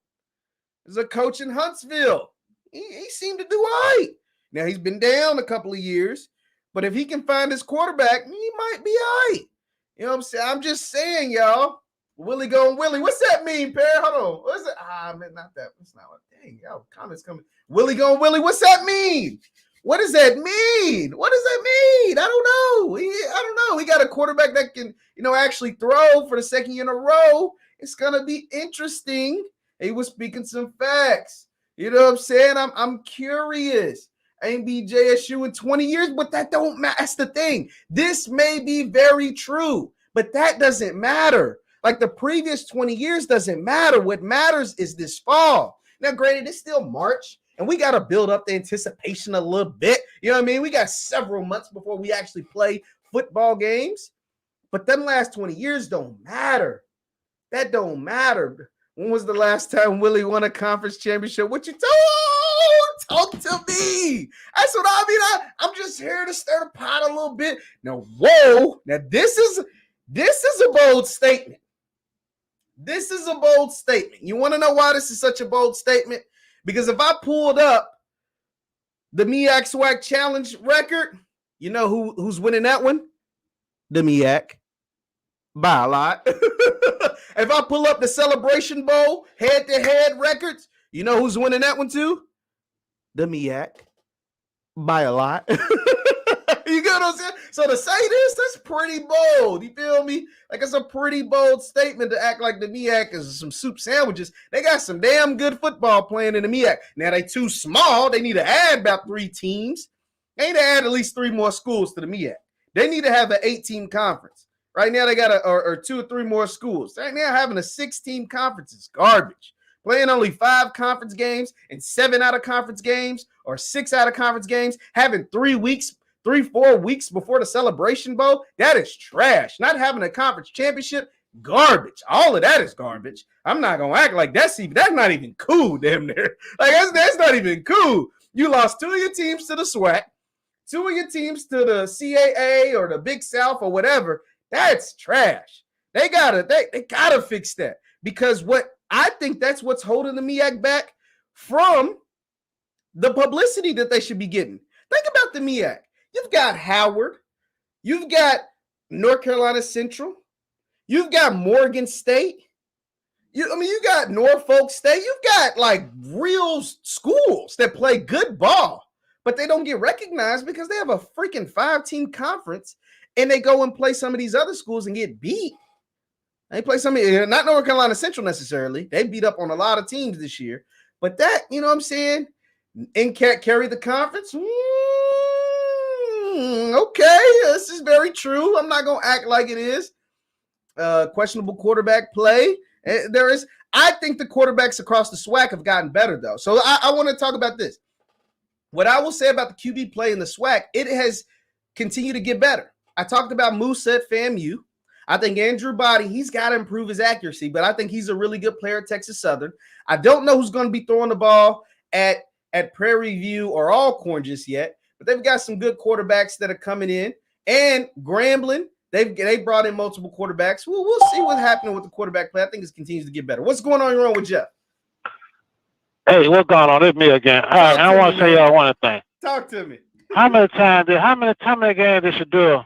There's a coach in Huntsville. He seemed to do all right. Now, he's been down a couple of years. But if he can find his quarterback, he might be all right. You know what I'm saying? I'm just saying, y'all. Willie going Willie. What's that mean, Perry? Hold on. What is it? Man, not that. That's not what. Dang, y'all comments coming. Willie going Willie. What's that mean? What does that mean? What does that mean? I don't know. I don't know. He got a quarterback that can, you know, actually throw for the second year in a row. It's gonna be interesting. He was speaking some facts. You know what I'm saying? I'm curious. Ain't be JSU in 20 years, but that don't matter. That's the thing. This may be very true, but that doesn't matter. Like the previous 20 years doesn't matter. What matters is this fall. Now, granted, it's still March, and we got to build up the anticipation a little bit. You know what I mean? We got several months before we actually play football games, but them last 20 years don't matter. That don't matter. When was the last time Willie won a conference championship? What you told? Talk to me. That's what I mean. I'm just here to stir the pot a little bit. Now, whoa. Now, this is a bold statement. This is a bold statement. You want to know why this is such a bold statement? Because if I pulled up the MEAC SWAC Challenge record, you know who's winning that one? The MEAC. By a lot. If I pull up the Celebration Bowl head-to-head records, you know who's winning that one too? The MEAC. By a lot. You get what I'm saying? So to say this, that's pretty bold. You feel me? Like it's a pretty bold statement to act like the MEAC is some soup sandwiches. They got some damn good football playing in the MEAC. Now they too small. They need to add about 3 teams. They need to add at least 3 more schools to the MEAC. They need to have an 8-team conference. Right now they got or 2 or 3 more schools. Right now having a 6-team conference is garbage. Playing only 5 conference games and 7 out of conference games or 6 out of conference games, having 3-4 weeks before the Celebration Bowl, that is trash. Not having a conference championship, garbage. All of that is garbage. I'm not gonna act like that's not even cool, damn near. Like that's not even cool. You lost 2 of your teams to the SWAC, 2 of your teams to the CAA or the Big South or whatever. That's trash. They gotta fix that, because what I think that's what's holding the MEAC back from the publicity that they should be getting. Think about the MEAC. You've got Howard, you've got North Carolina Central, you've got Morgan State, you got Norfolk State, you've got like real schools that play good ball, but they don't get recognized because they have a freaking 5-team conference. And they go and play some of these other schools and get beat. They play not North Carolina Central necessarily. They beat up on a lot of teams this year. But that, you know what I'm saying? And can't carry the conference. Okay, this is very true. I'm not going to act like it is. Questionable quarterback play. I think the quarterbacks across the SWAC have gotten better, though. So I want to talk about this. What I will say about the QB play in the SWAC, it has continued to get better. I talked about Musa at FAMU. I think Andrew Body, he's got to improve his accuracy, but I think he's a really good player at Texas Southern. I don't know who's going to be throwing the ball at Prairie View or Alcorn just yet, but they've got some good quarterbacks that are coming in. And Grambling, They brought in multiple quarterbacks. We'll see what's happening with the quarterback play. I think it continues to get better. What's going on wrong with Jeff? Hey, what's going on? It's me again. All right, I want to say y'all one thing. Talk to me. How many games did Shador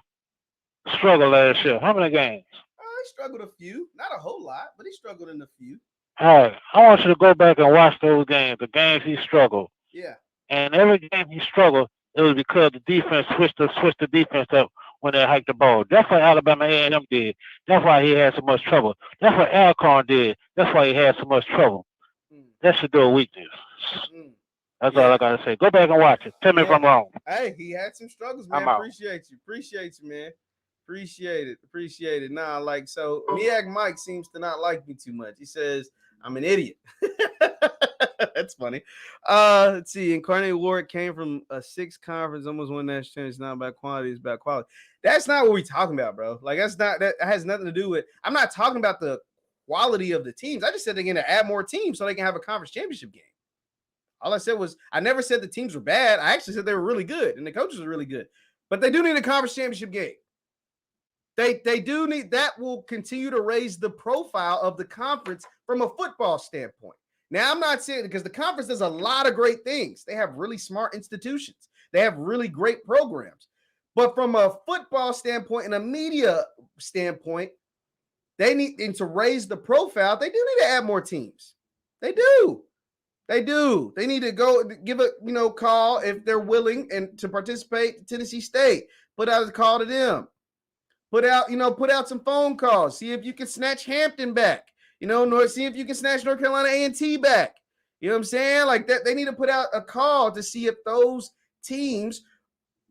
struggle last year? How many games? He struggled a few, not a whole lot, but he struggled in a few. All right, I want you to go back and watch those games, the games he struggled. Yeah. And every game he struggled, it was because the defense switched the defense up when they hiked the ball. That's what Alabama A&M did. That's why he had so much trouble. That's what Alcorn did. That's why he had so much trouble. That should do a weakness. That's all I gotta say. Go back and watch it. Tell me if I'm wrong. Hey, he had some struggles, man. Appreciate you, man. Appreciate it. Nah, like, so MEAC Mike seems to not like me too much. He says I'm an idiot. That's funny. Let's see. Incarnate Ward came from a 6 conference, almost won national championship. It's not about quantity, it's about quality. That's not what we're talking about, bro. Like, that has nothing to do with. I'm not talking about the quality of the teams. I just said they're going to add more teams so they can have a conference championship game. All I said was, I never said the teams were bad. I actually said they were really good and the coaches were really good. But they do need a conference championship game. They do need, that will continue to raise the profile of the conference from a football standpoint. Now, I'm not saying, because the conference does a lot of great things. They have really smart institutions. They have really great programs. But from a football standpoint and a media standpoint, they need, and to raise the profile, they do need to add more teams. They do. They need to go give a call if they're willing and to participate. Tennessee State, put out a call to them. Put out some phone calls. See if you can snatch Hampton back. See if you can snatch North Carolina A&T back. You know what I'm saying? Like that, they need to put out a call to see if those teams,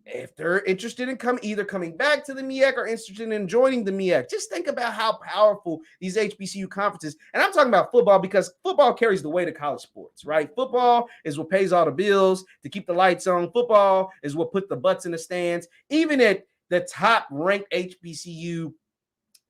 if they're interested in either coming back to the MEAC or interested in joining the MEAC. Just think about how powerful these HBCU conferences, and I'm talking about football because football carries the weight of college sports, right? Football is what pays all the bills to keep the lights on. Football is what put the butts in the stands. Even at the top-ranked HBCU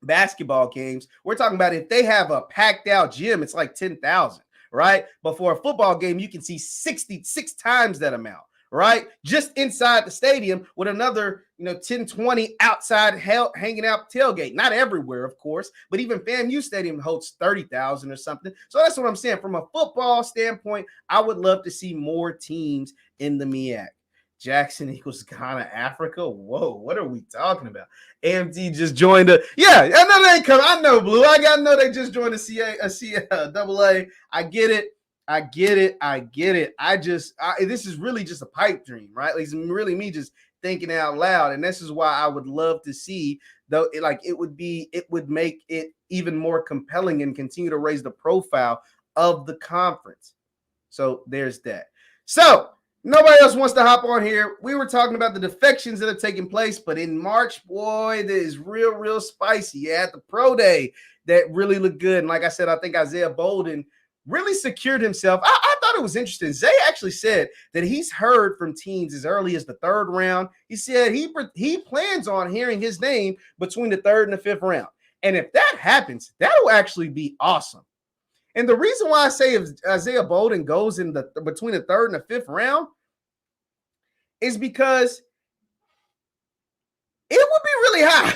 basketball games, we're talking about if they have a packed-out gym, it's like 10,000, right? But for a football game, you can see 66 times that amount, right? Just inside the stadium with another, 10, 20 outside hanging out tailgate. Not everywhere, of course, but even FAMU Stadium holds 30,000 or something. So that's what I'm saying. From a football standpoint, I would love to see more teams in the MEAC. Jackson equals Ghana, Africa. Whoa, what are we talking about? AMT just joined I know they ain't coming. I know, Blue. I know they just joined a AA. I get it. This is really just a pipe dream, right? Like, it's really me just thinking out loud. And this is why I would love to see, though, it would make it even more compelling and continue to raise the profile of the conference. So there's that. So nobody else wants to hop on here. We were talking about the defections that are taking place, but in March, boy, that is real spicy. You had the pro day that really looked good. And like I said, I think Isaiah Bolden really secured himself. I thought it was interesting. Zay actually said that he's heard from teams as early as the 3rd round. He said he plans on hearing his name between the 3rd and the 5th round. And if that happens, that'll actually be awesome. And the reason why I say if Isaiah Bolden goes in between the 3rd and the 5th round is because it would be really high.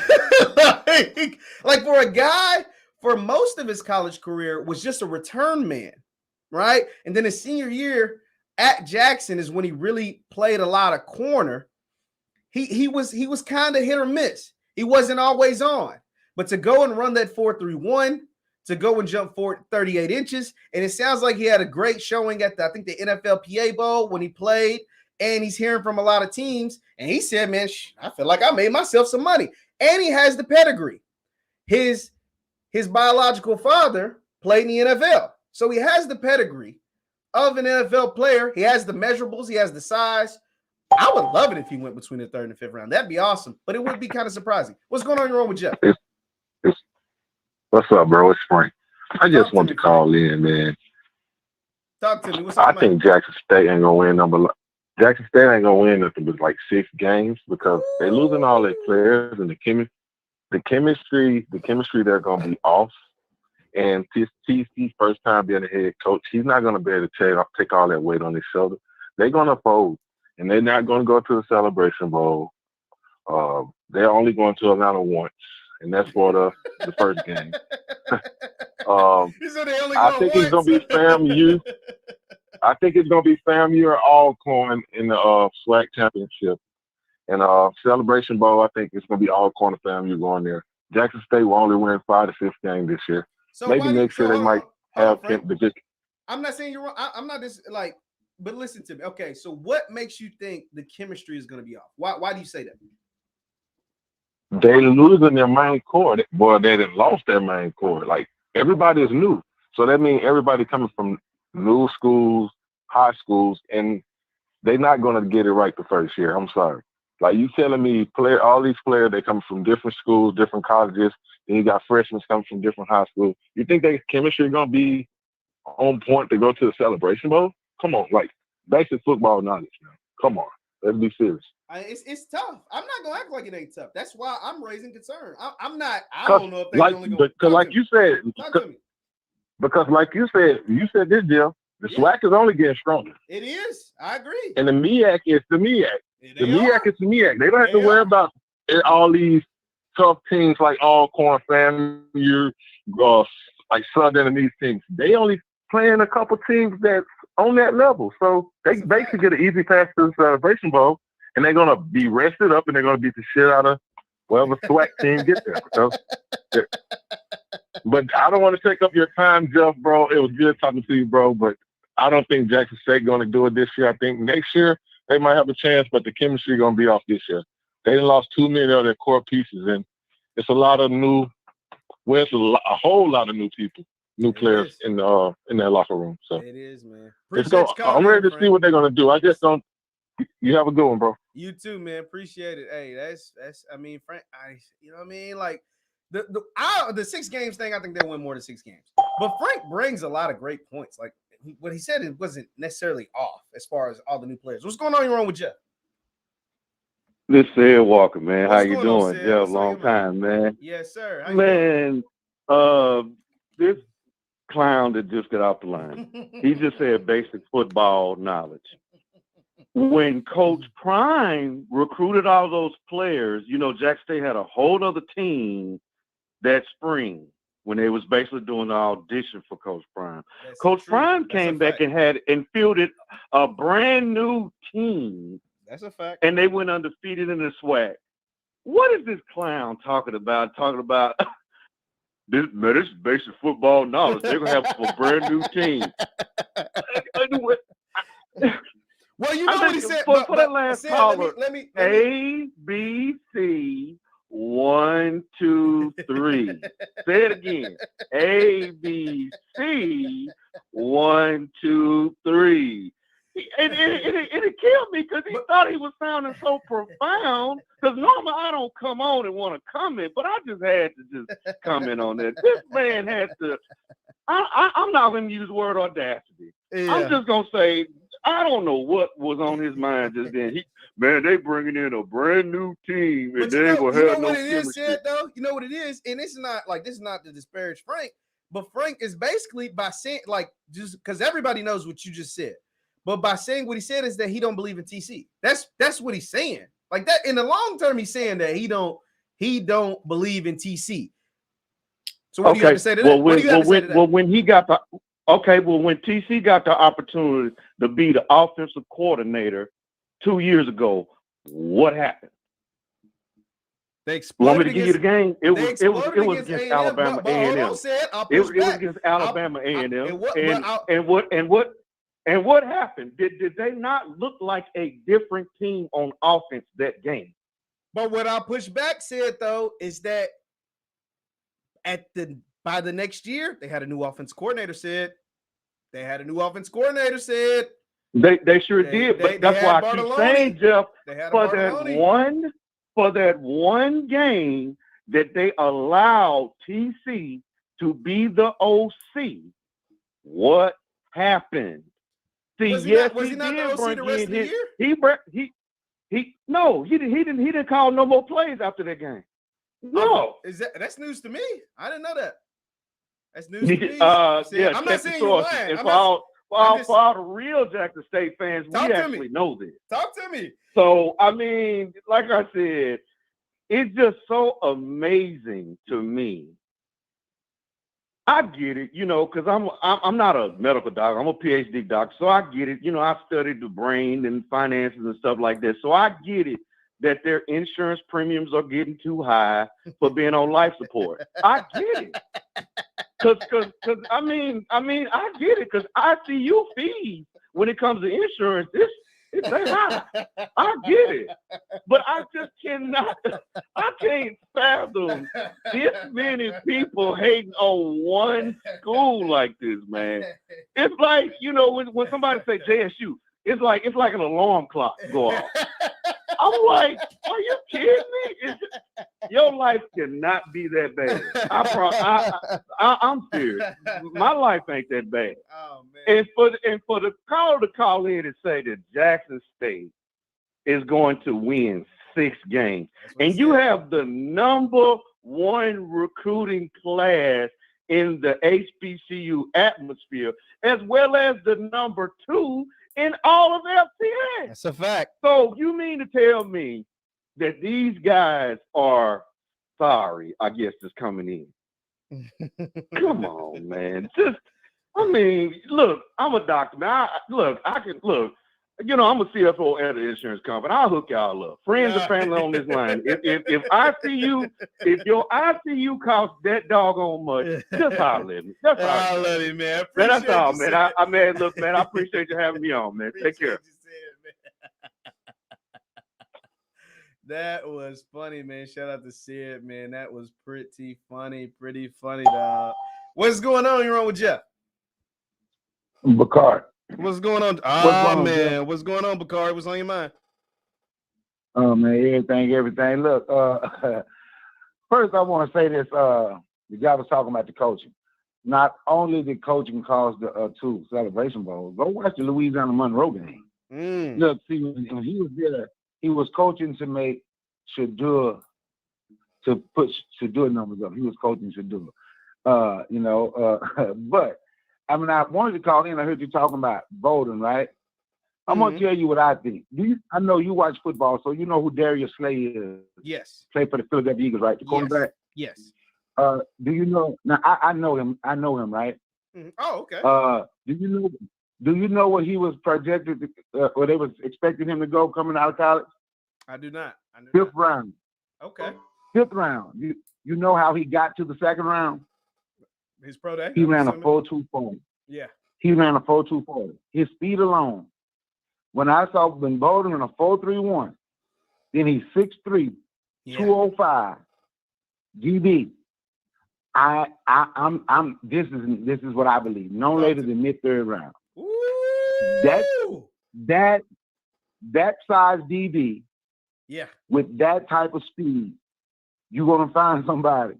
like for a guy, for most of his college career, was just a return man, right? And then his senior year at Jackson is when he really played a lot of corner. He was kind of hit or miss. He wasn't always on. But to go and run that 4.31, to go and jump 38 inches, and it sounds like he had a great showing at the NFLPA Bowl when he played, and he's hearing from a lot of teams, and he said, man, I feel like I made myself some money. And he has the pedigree. His biological father played in the NFL. So he has the pedigree of an NFL player. He has the measurables. He has the size. I would love it if he went between the 3rd and the 5th round. That'd be awesome, but it would be kind of surprising. What's going on with Jeff? What's up, bro? It's Frank. I just want to call in, man. Talk to me. What's up, I think Jackson State ain't going to win Jackson State ain't going to win nothing but like 6 games because they're losing all their players and the chemistry they're going to be off. And TC's first time being a head coach, he's not going to be able to take all that weight on his shoulder. They're going to fold, and they're not going to go to the Celebration Bowl. They're only going to Atlanta once, and that's for the first game. I think it's going to be FAMU. I think it's going to be FAMU or Alcorn in the SWAC championship. And Celebration Bowl, I think it's going to be Alcorn and FAMU going there. Jackson State will only win 5 to 6 games this year. So maybe next year they might have the. I'm not saying you're wrong. I'm not just like, but listen to me. Okay, so what makes you think the chemistry is going to be off? Why do you say that? They losing their main core. Boy, they done lost their main core. Like, everybody is new. So that means everybody coming from new schools, high schools, and they're not going to get it right the first year. I'm sorry. Like, you telling me all these players, they come from different schools, different colleges, then you got freshmen coming from different high schools. You think their chemistry going to be on point to go to the Celebration Bowl? Come on, like, basic football knowledge, man. Come on. Let's be serious. It's tough. I'm not gonna act like it ain't tough. That's why I'm raising concern. I'm not. I don't know if they're only going. Because, like you said, you said this deal. The SWAC is only getting stronger. It is. I agree. And the MEAC is the MEAC. The MEAC is the MEAC. They don't have to worry about all these tough teams like Alcorn, FAMU, like Southern and these teams. They only playing a couple teams that's on that level. So they basically get an easy pass to the Celebration Bowl, and they're going to be rested up, and they're going to beat the shit out of whatever SWAC team gets there. So, but I don't want to take up your time, Jeff, bro. It was good talking to you, bro, but I don't think Jackson State going to do it this year. I think next year they might have a chance, but the chemistry going to be off this year. They lost too many of their core pieces, and it's a lot of new – well, it's a whole lot of new people. New players in that locker room. So it is, man. I'm ready to see what they're gonna do. I just don't. You have a good one, bro. You too, man. Appreciate it. Hey, that's. I mean, Frank. You know what I mean? Like the 6 games thing. I think they win more than 6 games. But Frank brings a lot of great points. Like what he said, it wasn't necessarily off as far as all the new players. What's going on wrong with Jeff? This is Ed Walker, man. How you going doing, Jeff? Long time, man. Yes, sir. How man, this clown that just got off the line. He just said basic football knowledge. When Coach Prime recruited all those players, you know, Jack State had a whole other team that spring when they was basically doing the audition for Coach Prime. Coach Prime came back and fielded a brand new team. That's a fact. And they went undefeated in the SWAC. What is this clown talking about? This is basic football knowledge. They're gonna have a brand new team. Well, you know what he said. For that last caller, let me. A, B, C, 1, 2, 3. Say it again. A, B, C, 1, 2, 3. It killed me because he thought he was sounding so profound. Because normally I don't come on and want to comment, but I just had to just comment on that. This man has to. I'm not going to use the word audacity. Yeah. I'm just going to say I don't know what was on his mind just then. They bringing in a brand new team and they ain't gonna have no chemistry. You know what it is, and it's not like this is not to disparage Frank, but Frank is basically by saying like just because everybody knows what you just said. But by saying what he said is that he don't believe in TC. That's what he's saying. Like that in the long term, he's saying that he don't believe in TC. So what do you have to say to that? When TC got the opportunity to be the offensive coordinator 2 years ago, what happened? They exploded. Want me to give you the game? It was against Alabama A&M. It was against Alabama A&M. And what happened? Did they not look like a different team on offense that game? But what I push back said though is that by the next year they had a new offense coordinator. Said they sure did. But that's why I keep saying, Jeff, for that one game that they allowed TC to be the OC, what happened? See, was he not the OC the rest of the year? He didn't call no more plays after that game. No. That's news to me. I didn't know that. That's news to me. I'm not saying you're lying. For all the real Jackson State fans, we actually know this. Talk to me. So, I mean, like I said, it's just so amazing to me. I get it, because I'm not a medical doctor. I'm a PhD doctor, so I get it. I studied the brain and finances and stuff like that, so I get it that their insurance premiums are getting too high for being on life support. I get it, because I get it, because ICU fees when it comes to insurance, it's high. I get it, but I just I can't fathom this many people hating on one school like this, man. It's like, when somebody say JSU, it's like an alarm clock go off. I'm like, are you kidding me? Your life cannot be that bad. I'm serious. My life ain't that bad. Oh, man. And for the caller to call in and say that Jackson State is going to win 6 games, and you have the number 1 recruiting class in the HBCU atmosphere, as well as the number 2 in all of FCA. That's a fact. So you mean to tell me that these guys are sorry, I guess, just coming in? Come on, man. Look, I'm a doctor, man. I'm a CFO at an insurance company. I'll hook y'all up. Friends and family on this line. If your ICU costs that doggone much, just holler at me. That's all. Holler at me, man. Man, that's all, man. I appreciate you having me on, man. Take care. That was funny, man. Shout out to Sid, man. That was pretty funny, dog. What's going on? You're on with Jeff. Bakari. What's going on? Man. What's going on, Bakari? What's on your mind? Oh, man, everything. Look, first I want to say this. The guy was talking about the coaching. Not only did coaching cause the 2 Celebration Bowls, go watch the Louisiana Monroe game. Look, see, when he was there, he was coaching to make Shadur, to put Shadur numbers up. He was coaching Shadur. But I wanted to call in. I heard you talking about Bowden, right? I'm gonna tell you what I think. I know you watch football, so you know who Darius Slay is. Yes. Played for the Philadelphia Eagles, right? The quarterback. Yes. Do you know? Now I know him. I know him, right? Oh, okay. Do you know what he was projected to, or they was expecting him to go coming out of college? I do not. 5th round. Okay. 5th round. You know how he got to the 2nd round? His pro day. He ran a 4.240. Yeah. He ran a 4.240. His speed alone. When Bowden ran a 4.31, then he's 6'3", 205, DB. This is what I believe. No later than mid-3rd round. Ooh. That size DB. Yeah. With that type of speed, you're gonna find somebody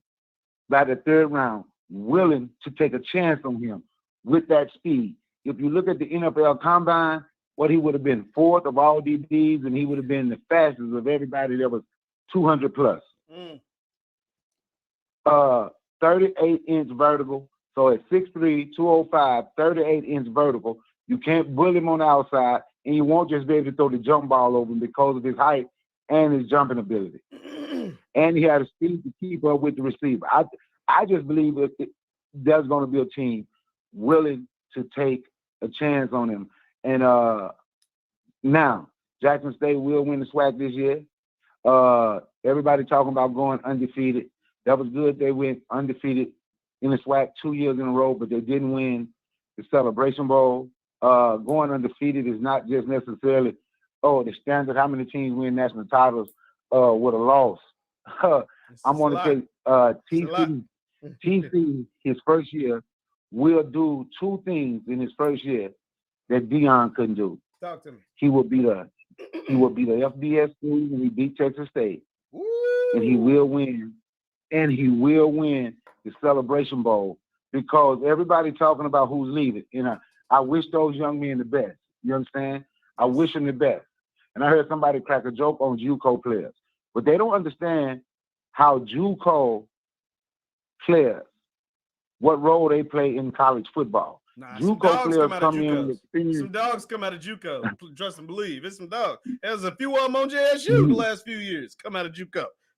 by the 3rd round willing to take a chance on him with that speed. If you look at the NFL Combine, what he would have been 4th of all DBs, and he would have been the fastest of everybody that was 200 plus. 38-inch vertical. So at 6'3", 205, 38-inch vertical. You can't bully him on the outside, and you won't just be able to throw the jump ball over him because of his height and his jumping ability. And he had a speed to keep up with the receiver. I just believe that there's going to be a team willing to take a chance on him. And now, Jackson State will win the SWAC this year. Everybody talking about going undefeated. That was good. They went undefeated in the SWAC 2 years in a row, but they didn't win the Celebration Bowl. Going undefeated is not just necessarily, the standard, how many teams win national titles with a loss. I'm going to say TC, his first year, will do 2 things in his first year that Dion couldn't do. Talk to me. He will be the FBS team when he beat Texas State. Woo! And he will win. And he will win the Celebration Bowl because everybody talking about who's leaving. I wish those young men the best. You understand? I wish them the best. And I heard somebody crack a joke on JUCO players. But they don't understand how JUCO players, what role they play in college football. JUCO players come in with experience. Some dogs come out of JUCO. Trust and believe. It's some dogs. There's a few of them on JSU the last few years come out of JUCO.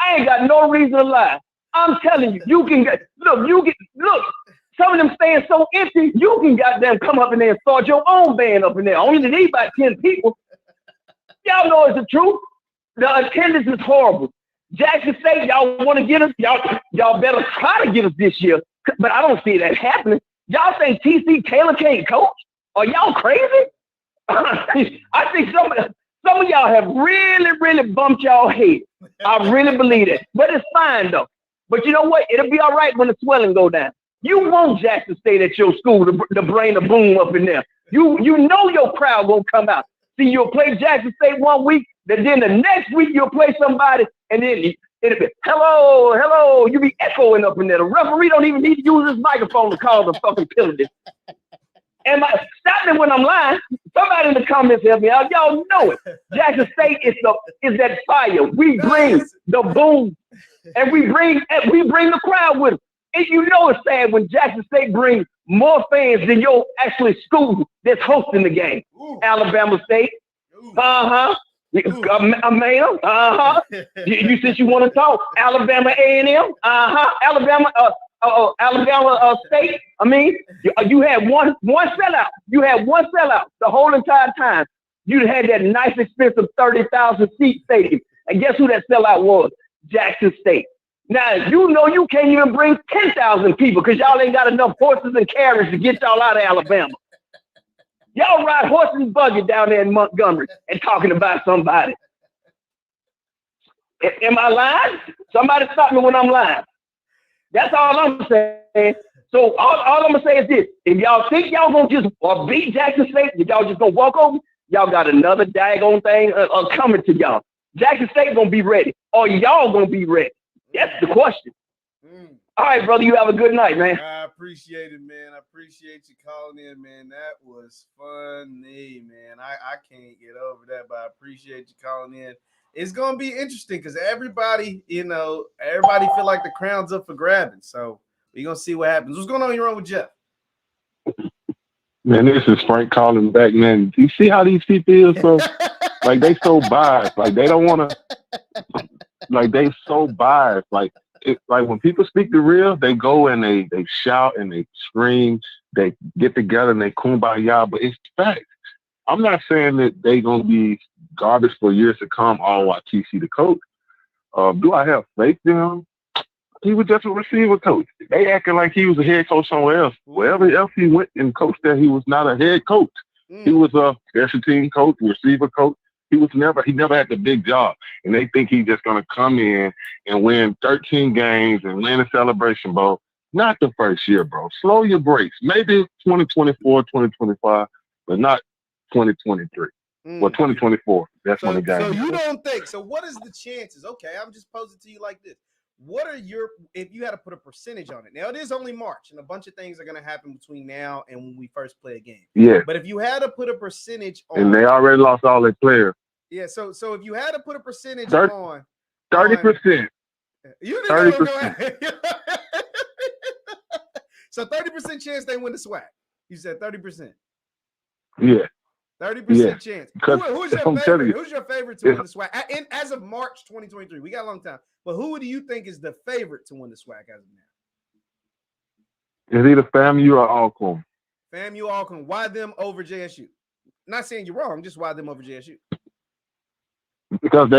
I ain't got no reason to lie. I'm telling you, you can get, look, some of them stands so empty, you can goddamn come up in there and start your own band up in there. Only need about 10 people. Y'all know it's the truth. The attendance is horrible. Jackson State, y'all want to get us, y'all better try to get us this year, but I don't see that happening. Y'all think TC Taylor can't coach? Are y'all crazy? I think some of y'all have really bumped y'all head. I really believe it. But it's fine though. But you know what? It'll be all right when the swelling go down. You want Jackson State at your school to bring the boom up in there. You know your crowd gonna come out. See, you'll play Jackson State one week, then the next week you'll play somebody, and then it'll be hello. You be echoing up in there. The referee don't even need to use his microphone to call the fucking penalty. Stop me when I'm lying. Somebody in the comments help me out. Y'all know it. Jackson State is that fire. We bring the boom, and we bring the crowd with us. And you know it's sad when Jackson State brings more fans than your actually school that's hosting the game. Ooh. Alabama State. Uh-huh. Ma'am. Uh-huh. You since you want to talk. Alabama A&M. Uh-huh. Alabama State. I mean, you had one sellout. You had one sellout the whole entire time. You had that nice, expensive 30,000 seat stadium. And guess who that sellout was? Jackson State. Now, you know you can't even bring 10,000 people because y'all ain't got enough horses and carriages to get y'all out of Alabama. Y'all ride horses and buggy down there in Montgomery and talking about somebody. Am I lying? Somebody stop me when I'm lying. That's all I'm saying. So all I'm going to say is this. If y'all think y'all going to just beat Jackson State, if y'all just going to walk over, y'all got another daggone thing coming to y'all. Jackson State going to be ready, or y'all going to be ready. That's the question. All right, brother, you have a good night, man. I appreciate it, man. I appreciate you calling in, man. That was funny, man. I can't get over that, but I appreciate you calling in. It's going to be interesting because everybody feel like the crown's up for grabbing. So we're going to see what happens. What's going on here with Jeff? Man, this is Frank calling back, man. You see how these people is, bro? Like, they so biased. Like, they don't want to... Like, they so biased. Like when people speak the real, they go and they shout and they scream. They get together and they kumbaya, but it's fact. I'm not saying that they gonna be garbage for years to come. All while TC the coach. Do I have faith in him? He was just a receiver coach. They acting like he was a head coach somewhere else. Wherever else he went and coached there, he was not a head coach. He was a special team coach, receiver coach. He never had the big job, and they think he's just gonna come in and win 13 games and win a Celebration Bowl. Not the first year, bro. Slow your brakes. Maybe 2024, 2025, but not 2023. Well, 2024. That's when the game. So you don't think? So what is the chances? Okay, I'm just posing to you like this. What are if you had to put a percentage on it? Now it is only March, and a bunch of things are going to happen between now and when we first play a game. Yeah. But if you had to put a percentage on, and they already lost all their players. Yeah. So if you had to put a percentage 30%. You didn't 30%. So 30% chance they win the SWAC. You said 30%. Yeah. 30% chance. Who's your favorite? Who's your favorite to win the SWAC? As of March 2023, we got a long time. But who do you think is the favorite to win the SWAC as of now? It's either FAMU or Alcorn. FAMU, Alcorn. Why them over JSU? Not saying you're wrong, just why them over JSU? Because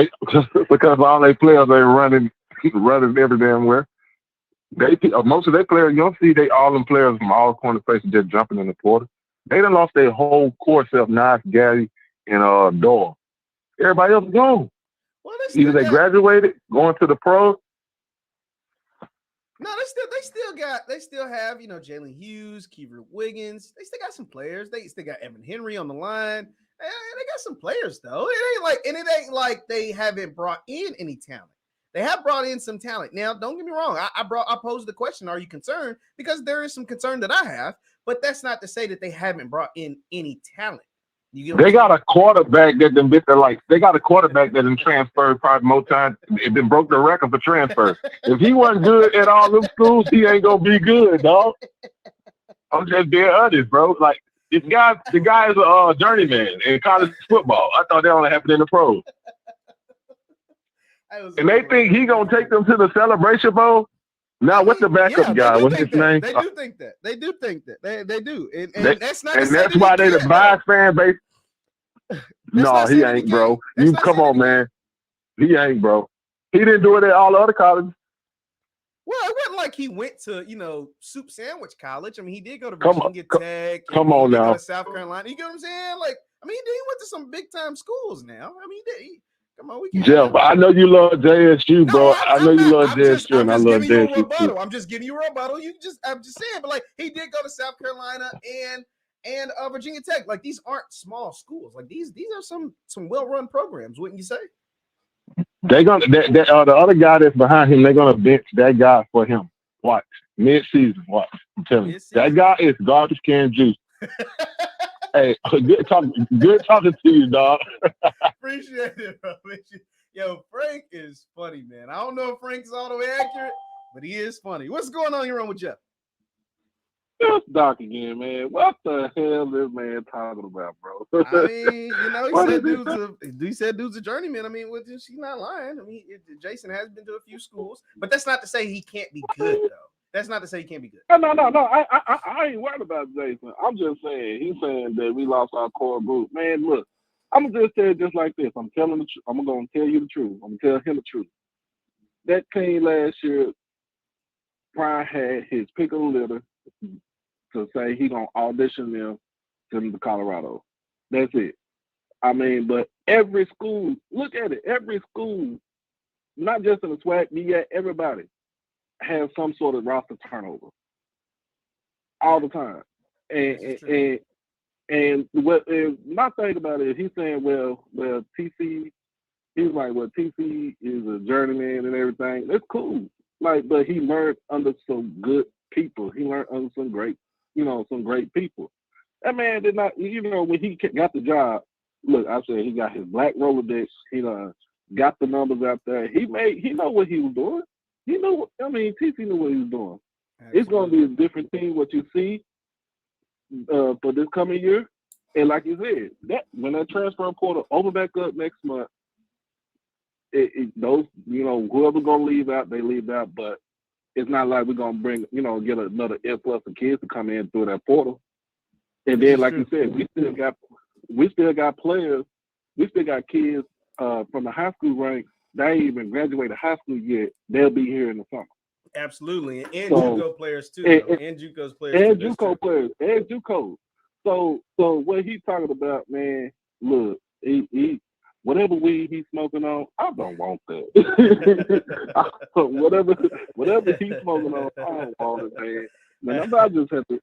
all they players are running every damn where. Most of their players, you don't see all them players from all corner faces just jumping in the portal. They done lost their whole core except Nas, Gaddy, and Doyle. Everybody else gone. Well, either they graduated, going to the pros. No, they still have, Jalen Hughes, Kiever Wiggins. They still got some players. They still got Evan Henry on the line. They got some players though. It ain't like they haven't brought in any talent. They have brought in some talent. Now, don't get me wrong. I posed the question, are you concerned? Because there is some concern that I have, but that's not to say that they haven't brought in any talent. They got a quarterback that them bit they got a quarterback that done transferred probably more times. It been broke the record for transfer. If he wasn't good at all them schools, he ain't gonna be good, dog. I'm just being honest, bro. Like the guy is a journeyman in college football. I thought that only happened in the pros. And they think he gonna take them to the Celebration Bowl. Now, what's the backup guy? What's his name? They do think that. They do think that. They do. And that's not. And that's why they the bias fan base. No, he ain't, bro. You come on, man. He ain't, bro. He didn't do it at all the other colleges. Well, it wasn't like he went to, Soup Sandwich College. I mean, he did go to Virginia Tech. Come on now. Go to South Carolina. You get what I'm saying? Like, I mean, he went to some big time schools now. I mean, come on, we can't. Jeff, I know you love JSU, bro. I know you love JSU, and I love JSU. I'm just giving you a rebuttal. I'm just saying, but like, he did go to South Carolina and Virginia Tech. Like, these aren't small schools. Like, these are some well run programs, wouldn't you say? They're gonna the other guy that's behind him. They're gonna bench that guy for him. Watch mid-season. Watch. I'm telling you, that guy is garbage can juice. Hey, good talking to you, dog. Appreciate it, bro. Yo, Frank is funny, man. I don't know if Frank's all the way accurate, but he is funny. What's going on here with Jeff? It's Doc again, man. What the hell this man talking about, bro? I mean, he said dude's a journeyman. I mean, she's not lying. I mean, Jason has been to a few schools, but that's not to say he can't be good, though. That's not to say he can't be good. No. I ain't worried about Jason. I'm just saying, he's saying that we lost our core group. Man, look, I'm gonna just say it just like this. I'm gonna tell you the truth. I'm gonna tell him the truth. That team last year, Prime had his pick of the litter to say he gonna audition them to Colorado. That's it. I mean, but every school, look at it. Every school, not just in the SWAC, MEAC, everybody has some sort of roster turnover all the time. And my thing about it is he's saying, well, TC, he's like, well, TC is a journeyman and everything. That's cool. Like, but he learned under some good people. He learned under some great people. That man did not, when he got the job, look, I said he got his black Rolodex. He got the numbers out there. He know what he was doing. TC knew what he was doing. Absolutely. It's going to be a different team, what you see for this coming year. And like you said, when that transfer portal open back up next month, those, whoever's going to leave out, they leave out. But it's not like we're going to bring, get another influx of kids to come in through that portal. And then, like you said, we still got players. We still got kids from the high school ranks. They ain't even graduated high school yet. They'll be here in the summer. Absolutely, and JUCO players too, and JUCO's players, and JUCO players, and JUCO. So what he's talking about, man? Look, he whatever weed he's smoking on, I don't want that. whatever he's smoking on, I don't want it, man.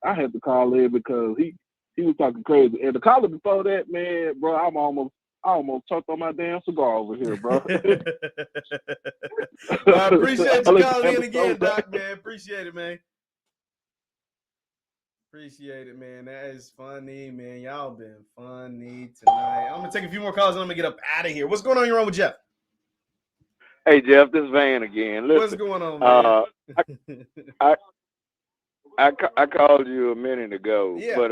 I had to call in because he was talking crazy. And the caller before that, man, bro, I almost choked on my damn cigar over here, bro. Well, I appreciate you calling in again, Doc, man. Appreciate it, man. Appreciate it, man. That is funny, man. Y'all been funny tonight. I'm going to take a few more calls and I'm going to get up out of here. What's going on here with Jeff? Hey, Jeff, this is Van again. Listen, what's going on, man? I called you a minute ago, but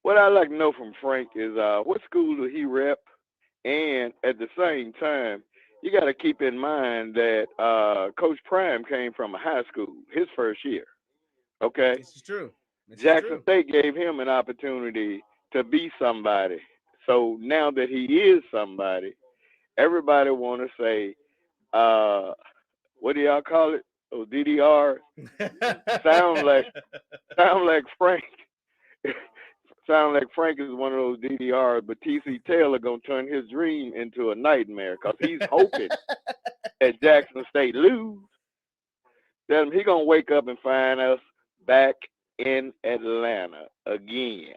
what I'd like to know from Frank is what school do he rep? And at the same time, you got to keep in mind that Coach Prime came from a high school his first year. Okay? This is true. Jackson State gave him an opportunity to be somebody. So now that he is somebody, everybody want to say, what do y'all call it? Oh, DDR. sound like Frank. Sound like Frank is one of those DDRs, but TC Taylor gonna turn his dream into a nightmare because he's hoping that Jackson State lose. Then he gonna wake up and find us back in Atlanta again.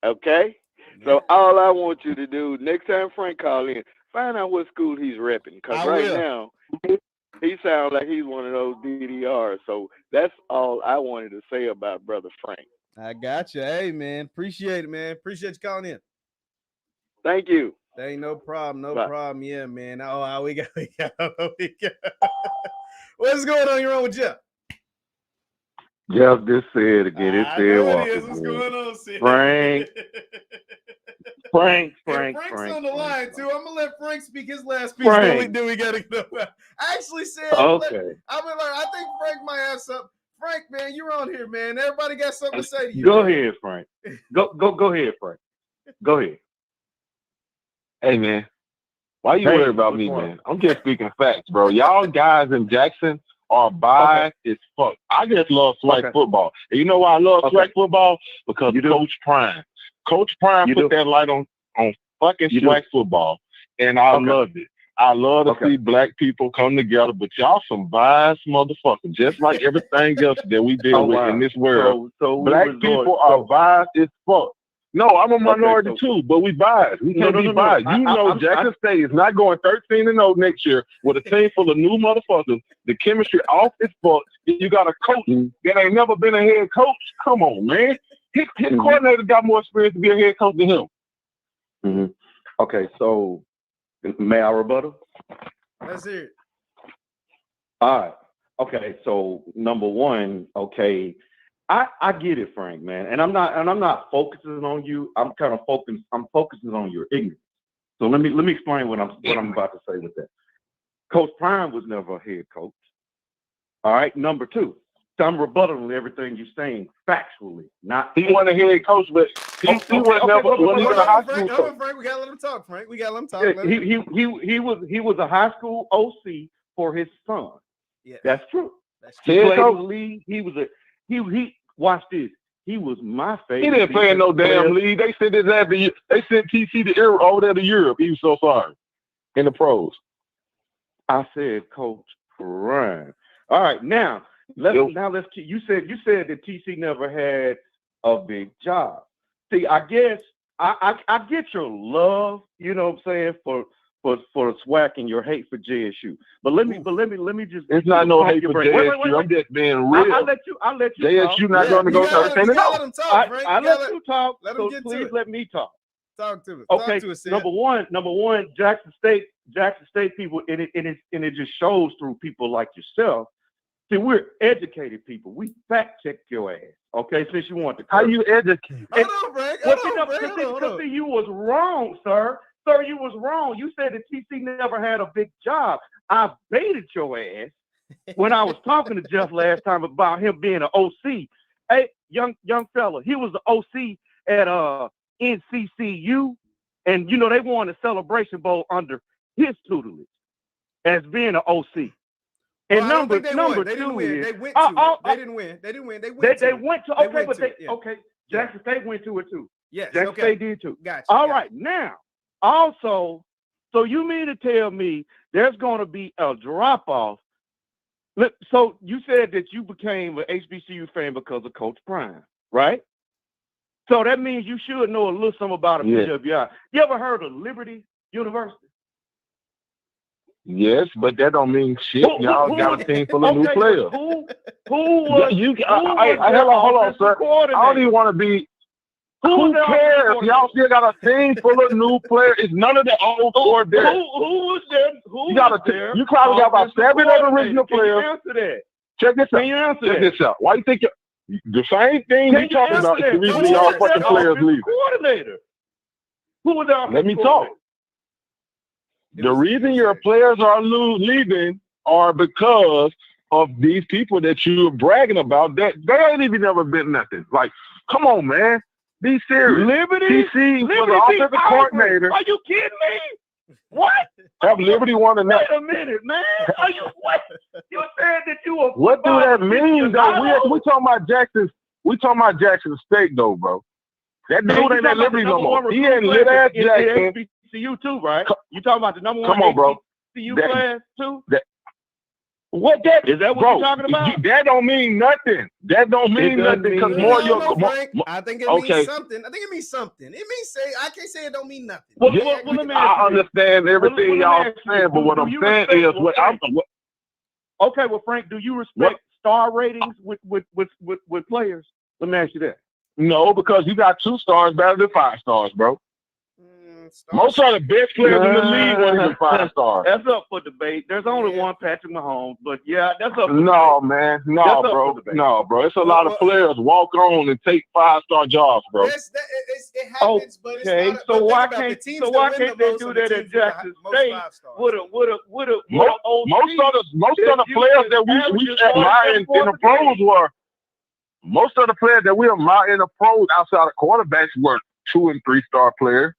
Okay? So all I want you to do next time Frank call in, find out what school he's repping. Because now he sounds like he's one of those DDRs. So that's all I wanted to say about Brother Frank. I got you. Hey, man. Appreciate it, man. Appreciate you calling in. Thank you. Hey, no problem. No problem. Yeah, man. Oh, we got. What's going on? You're on with Jeff. Jeff just said again. It said What's going on, Sid? Frank. Frank's on the line too. I'm gonna let Frank speak his last piece. Frank. Then we gotta go. I actually said, Okay. I think Frank might have something. Frank, man, you're on here, man. Everybody got something to say to you. Go ahead, Frank. Go ahead, Frank. Go ahead. Hey, man. Why you worried about me, man? I'm just speaking facts, bro. Y'all guys in Jackson are biased as fuck. I just love SWAC football. And you know why I love SWAC football? Because Coach Prime. Coach Prime put that light on fucking SWAC football. And I loved it. I love to see black people come together, but y'all some biased motherfuckers, just like everything else that we deal with in this world. So black people are biased as fuck. No, I'm a minority too, but we biased. We can't be biased. You know Jackson State is not going 13-0 next year with a team full of new motherfuckers. The chemistry off its fuck. You got a coach that ain't never been a head coach. Come on, man. His coordinator got more experience to be a head coach than him. Okay, so may I rebuttal? That's it. All right. Okay, so number one, okay, I get it, Frank, man, and I'm not focusing on you. I'm focusing on your ignorance. So let me explain what I'm about to say with that. Coach Prime was never a head coach. All right. Number two, so I'm rebuttaling everything you're saying factually. Not he wasn't a head coach, but he was never when he was a high school coach. Frank, we gotta let him talk, Frank. We gotta let him talk. He was a high school OC for his son. Yeah, that's true. That's true. He played in the league. He watch this. He was my favorite. He didn't play in no damn league. They sent his ass to, they sent TC to over there to Europe. He was so sorry in the pros. I said Coach Prime. All right, now let's you said that TC never had a big job. See, I guess I get your love, you know what I'm saying, for the SWAC and your hate for JSU. But let me just. It's not no hate for JSU. Wait. I'm just being real. I'll let you JSU talk. not going to go 13-0. Let him talk, Frank. I let you talk. Let him so get please to let me talk. Talk to us. Okay. Talk to us, number one, Jackson State people, and it just shows through people like yourself. See, we're educated people. We fact check your ass. Okay, since you want to. How you educated? Hold on, Frank. Hold on. You was wrong, sir. Sir, you was wrong. You said that TC never had a big job. I baited your ass when I was talking to Jeff last time about him being an OC. Hey, young fella, he was the OC at NCCU, and you know they won a Celebration Bowl under his tutelage as being an OC. And number two, they didn't win. They went to it. They didn't win. They went to it. Okay. Jackson State went to it too. Yes, Jackson State did too. Gotcha. All right, now. Also, so you mean to tell me there's going to be a drop-off? So you said that you became an HBCU fan because of Coach Prime, right? So that means you should know a little something about a PWI. You ever heard of Liberty University? Yes, but that don't mean shit. Y'all got a team full of new players. Who was hold on, sir. I don't even want to be. Who cares? Y'all still got a team full of new players. It's none of the old core there. Who was there? You probably got about 7 of the original players. Can you answer that? Check this out. Check this out. Why you think the same thing you talking about is the reason y'all fucking players leaving? Coordinator. Who was our Let me talk. The reason your players are leaving are because of these people that you're bragging about. That they ain't even never been nothing. Like, come on, man. Be serious. Liberty was the offensive coordinator. Are you kidding me? What? Have Liberty won or not? Wait a minute, man. Are you what? You said that you were. What do that mean, though? We talking about Jackson. We talking about Jackson State, though, bro. That dude ain't at Liberty no more. He ain't lit ass Jackson. HBCU too, right? You talking about the number one HBCU class too? What that is that what you're talking about? That don't mean nothing. That don't mean nothing because I think it means something. I think it means something. It means I can't say it don't mean nothing. I understand everything y'all saying, but what I'm saying is Okay, well, Frank, do you respect star ratings with players? Let me ask you that. No, because you got 2 stars better than 5 stars, bro. Most of the best players in the league want to be 5-star. That's up for debate. There's only one Patrick Mahomes, but yeah, that's up for No, debate. man. No, bro. No, bro. It's a lot of players walk on and take 5-star jobs, bro. It happens, but it's not. So why can't they do that at Jackson State? Most of the players that we admire in the pros were most of the players that we admire in the pros outside of quarterbacks were 2- and 3-star players.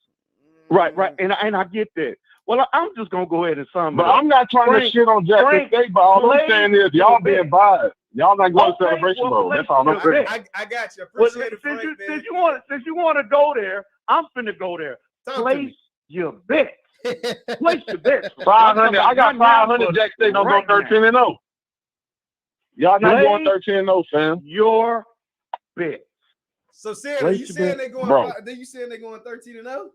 Right, and I get that. Well, I'm just gonna go ahead and sum it up. But I'm not trying to shit on Jackson State, but all I'm saying is y'all being biased. Y'all not going to Celebration Bowl. That's all I'm saying. I got you. Appreciate it, Frank, since you want to go there, I'm finna go there. Place your bet. Place your bet. 500. I got 500. Jackson State don't go 13-0. Y'all not going 13-0, fam. Your bet. So, Sarah, you saying they're going? You saying they're going 13-0?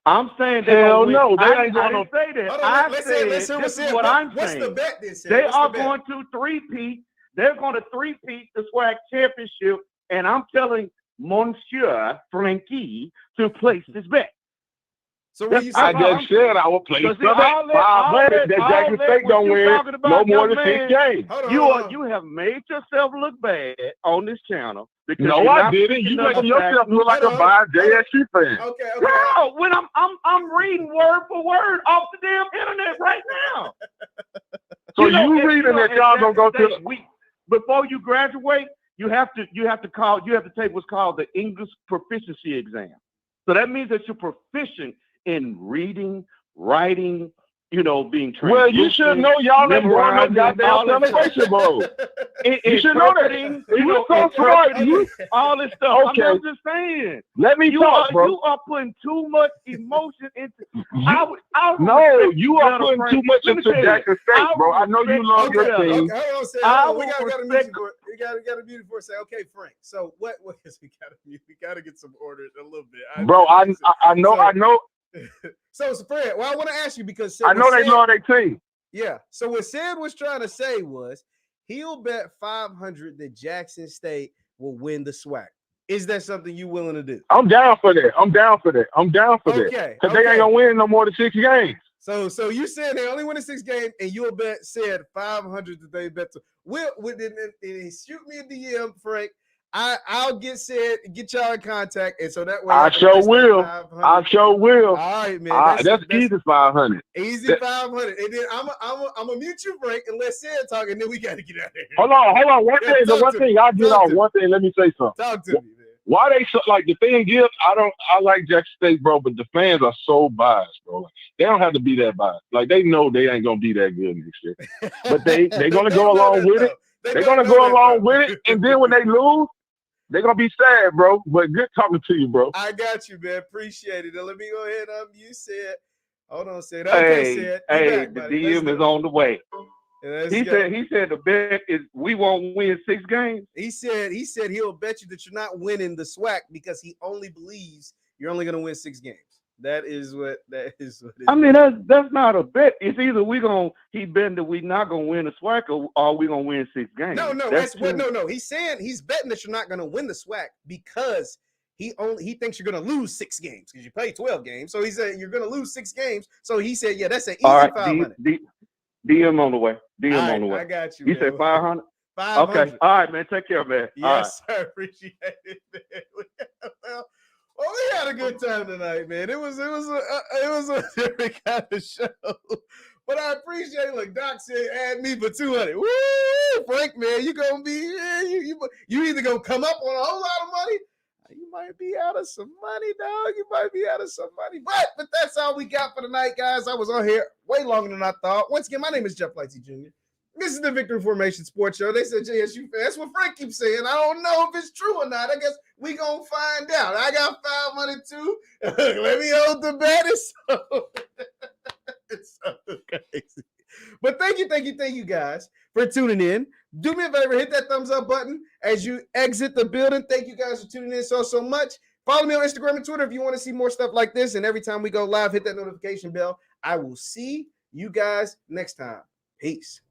I'm saying hell no, they ain't going to say that. Let's hear what I'm saying. What's the bet then, Sarah? They are going to three-peat. They're going to three-peat the SWAC championship, and I'm telling Monsieur Frankie to place his bet. So what you I just said I will place the bet. 500 that Jackson State don't win no more than 6 games. You have made yourself look bad on this channel. No, I didn't. You making yourself look like a biased JSU fan. Okay. No, when I'm reading word for word off the damn internet right now. So you reading that y'all gonna go to before you graduate, you have to take what's called the English proficiency exam. So that means that you're proficient in reading, writing, being trained. Well, you should know y'all ain't going no goddamn Celebration Bowl. You should know that. You so smart. All this stuff. Okay. I'm just saying. Let me talk, bro. You are putting too much emotion into. No, you are putting too much into Jackson State, bro. I know you love your team. We got to mute it for a second. Okay, Frank. So what is we got to get some orders a little bit. Bro, I know. So Fred, well, I want to ask you because I know they love their team. Yeah. So what Sid was trying to say was he'll bet 500 that Jackson State will win the SWAC. Is that something you willing to do? I'm down for that. Because they ain't gonna win no more than 6 games. So you said they only win in 6 games, and you'll bet said 500 that they bet to. Shoot me a DM, Frank. I'll get y'all in contact, and so that way I sure will. All right, man. That's easy 500. Easy 500, and then I'm a mute you, Frank, and let Sid talk, and then we got to get out of here. Hold on. One thing I'll get off. One thing. Let me say something. Talk to me, man. Why they so like the thing is I like Jackson State, bro, but the fans are so biased, bro. Like, they don't have to be that biased. Like they know they ain't gonna be that good next year, but they gonna go along with it. They're gonna go along with it, and then when they lose, they're going to be sad, bro. But good talking to you, bro. I got you, man. Appreciate it. Now, let me go ahead and you said. Hold on, Sid. Okay, Sid. The DM is on the way. He said the bet is we won't win 6 games. He said he'll bet you that you're not winning the SWAC because he only believes you're only going to win 6 games. That is what I mean, that's not a bet. It's either he betting that we not gonna win the SWAC or we gonna win 6 games. No. He's saying he's betting that you're not gonna win the SWAC because he thinks you're gonna lose 6 games because you play 12 games. So he said you're gonna lose 6 games. So he said, yeah, that's an easy 500. DM on the way. On the way. I got you. You said 500. 500. Okay. All right, man. Take care, man. Yes, sir. Appreciate it, man. Well, we had a good time tonight, man. It was a different kind of show, but I appreciate. Look, Doc said add me for 200. Woo, Frank, man, you gonna be you either gonna come up on a whole lot of money, or you might be out of some money, dog. You might be out of some money, but that's all we got for tonight, guys. I was on here way longer than I thought. Once again, my name is JeffLightsyJr. This is the Victory Formation Sports Show. They said JSU fan. That's what Frank keeps saying. I don't know if it's true or not. I guess we gonna find out. I got 500 too. Let me hold the bet. It's so crazy. But thank you guys for tuning in. Do me a favor, hit that thumbs up button as you exit the building. Thank you guys for tuning in so much. Follow me on Instagram and Twitter if you want to see more stuff like this. And every time we go live, hit that notification bell. I will see you guys next time. Peace.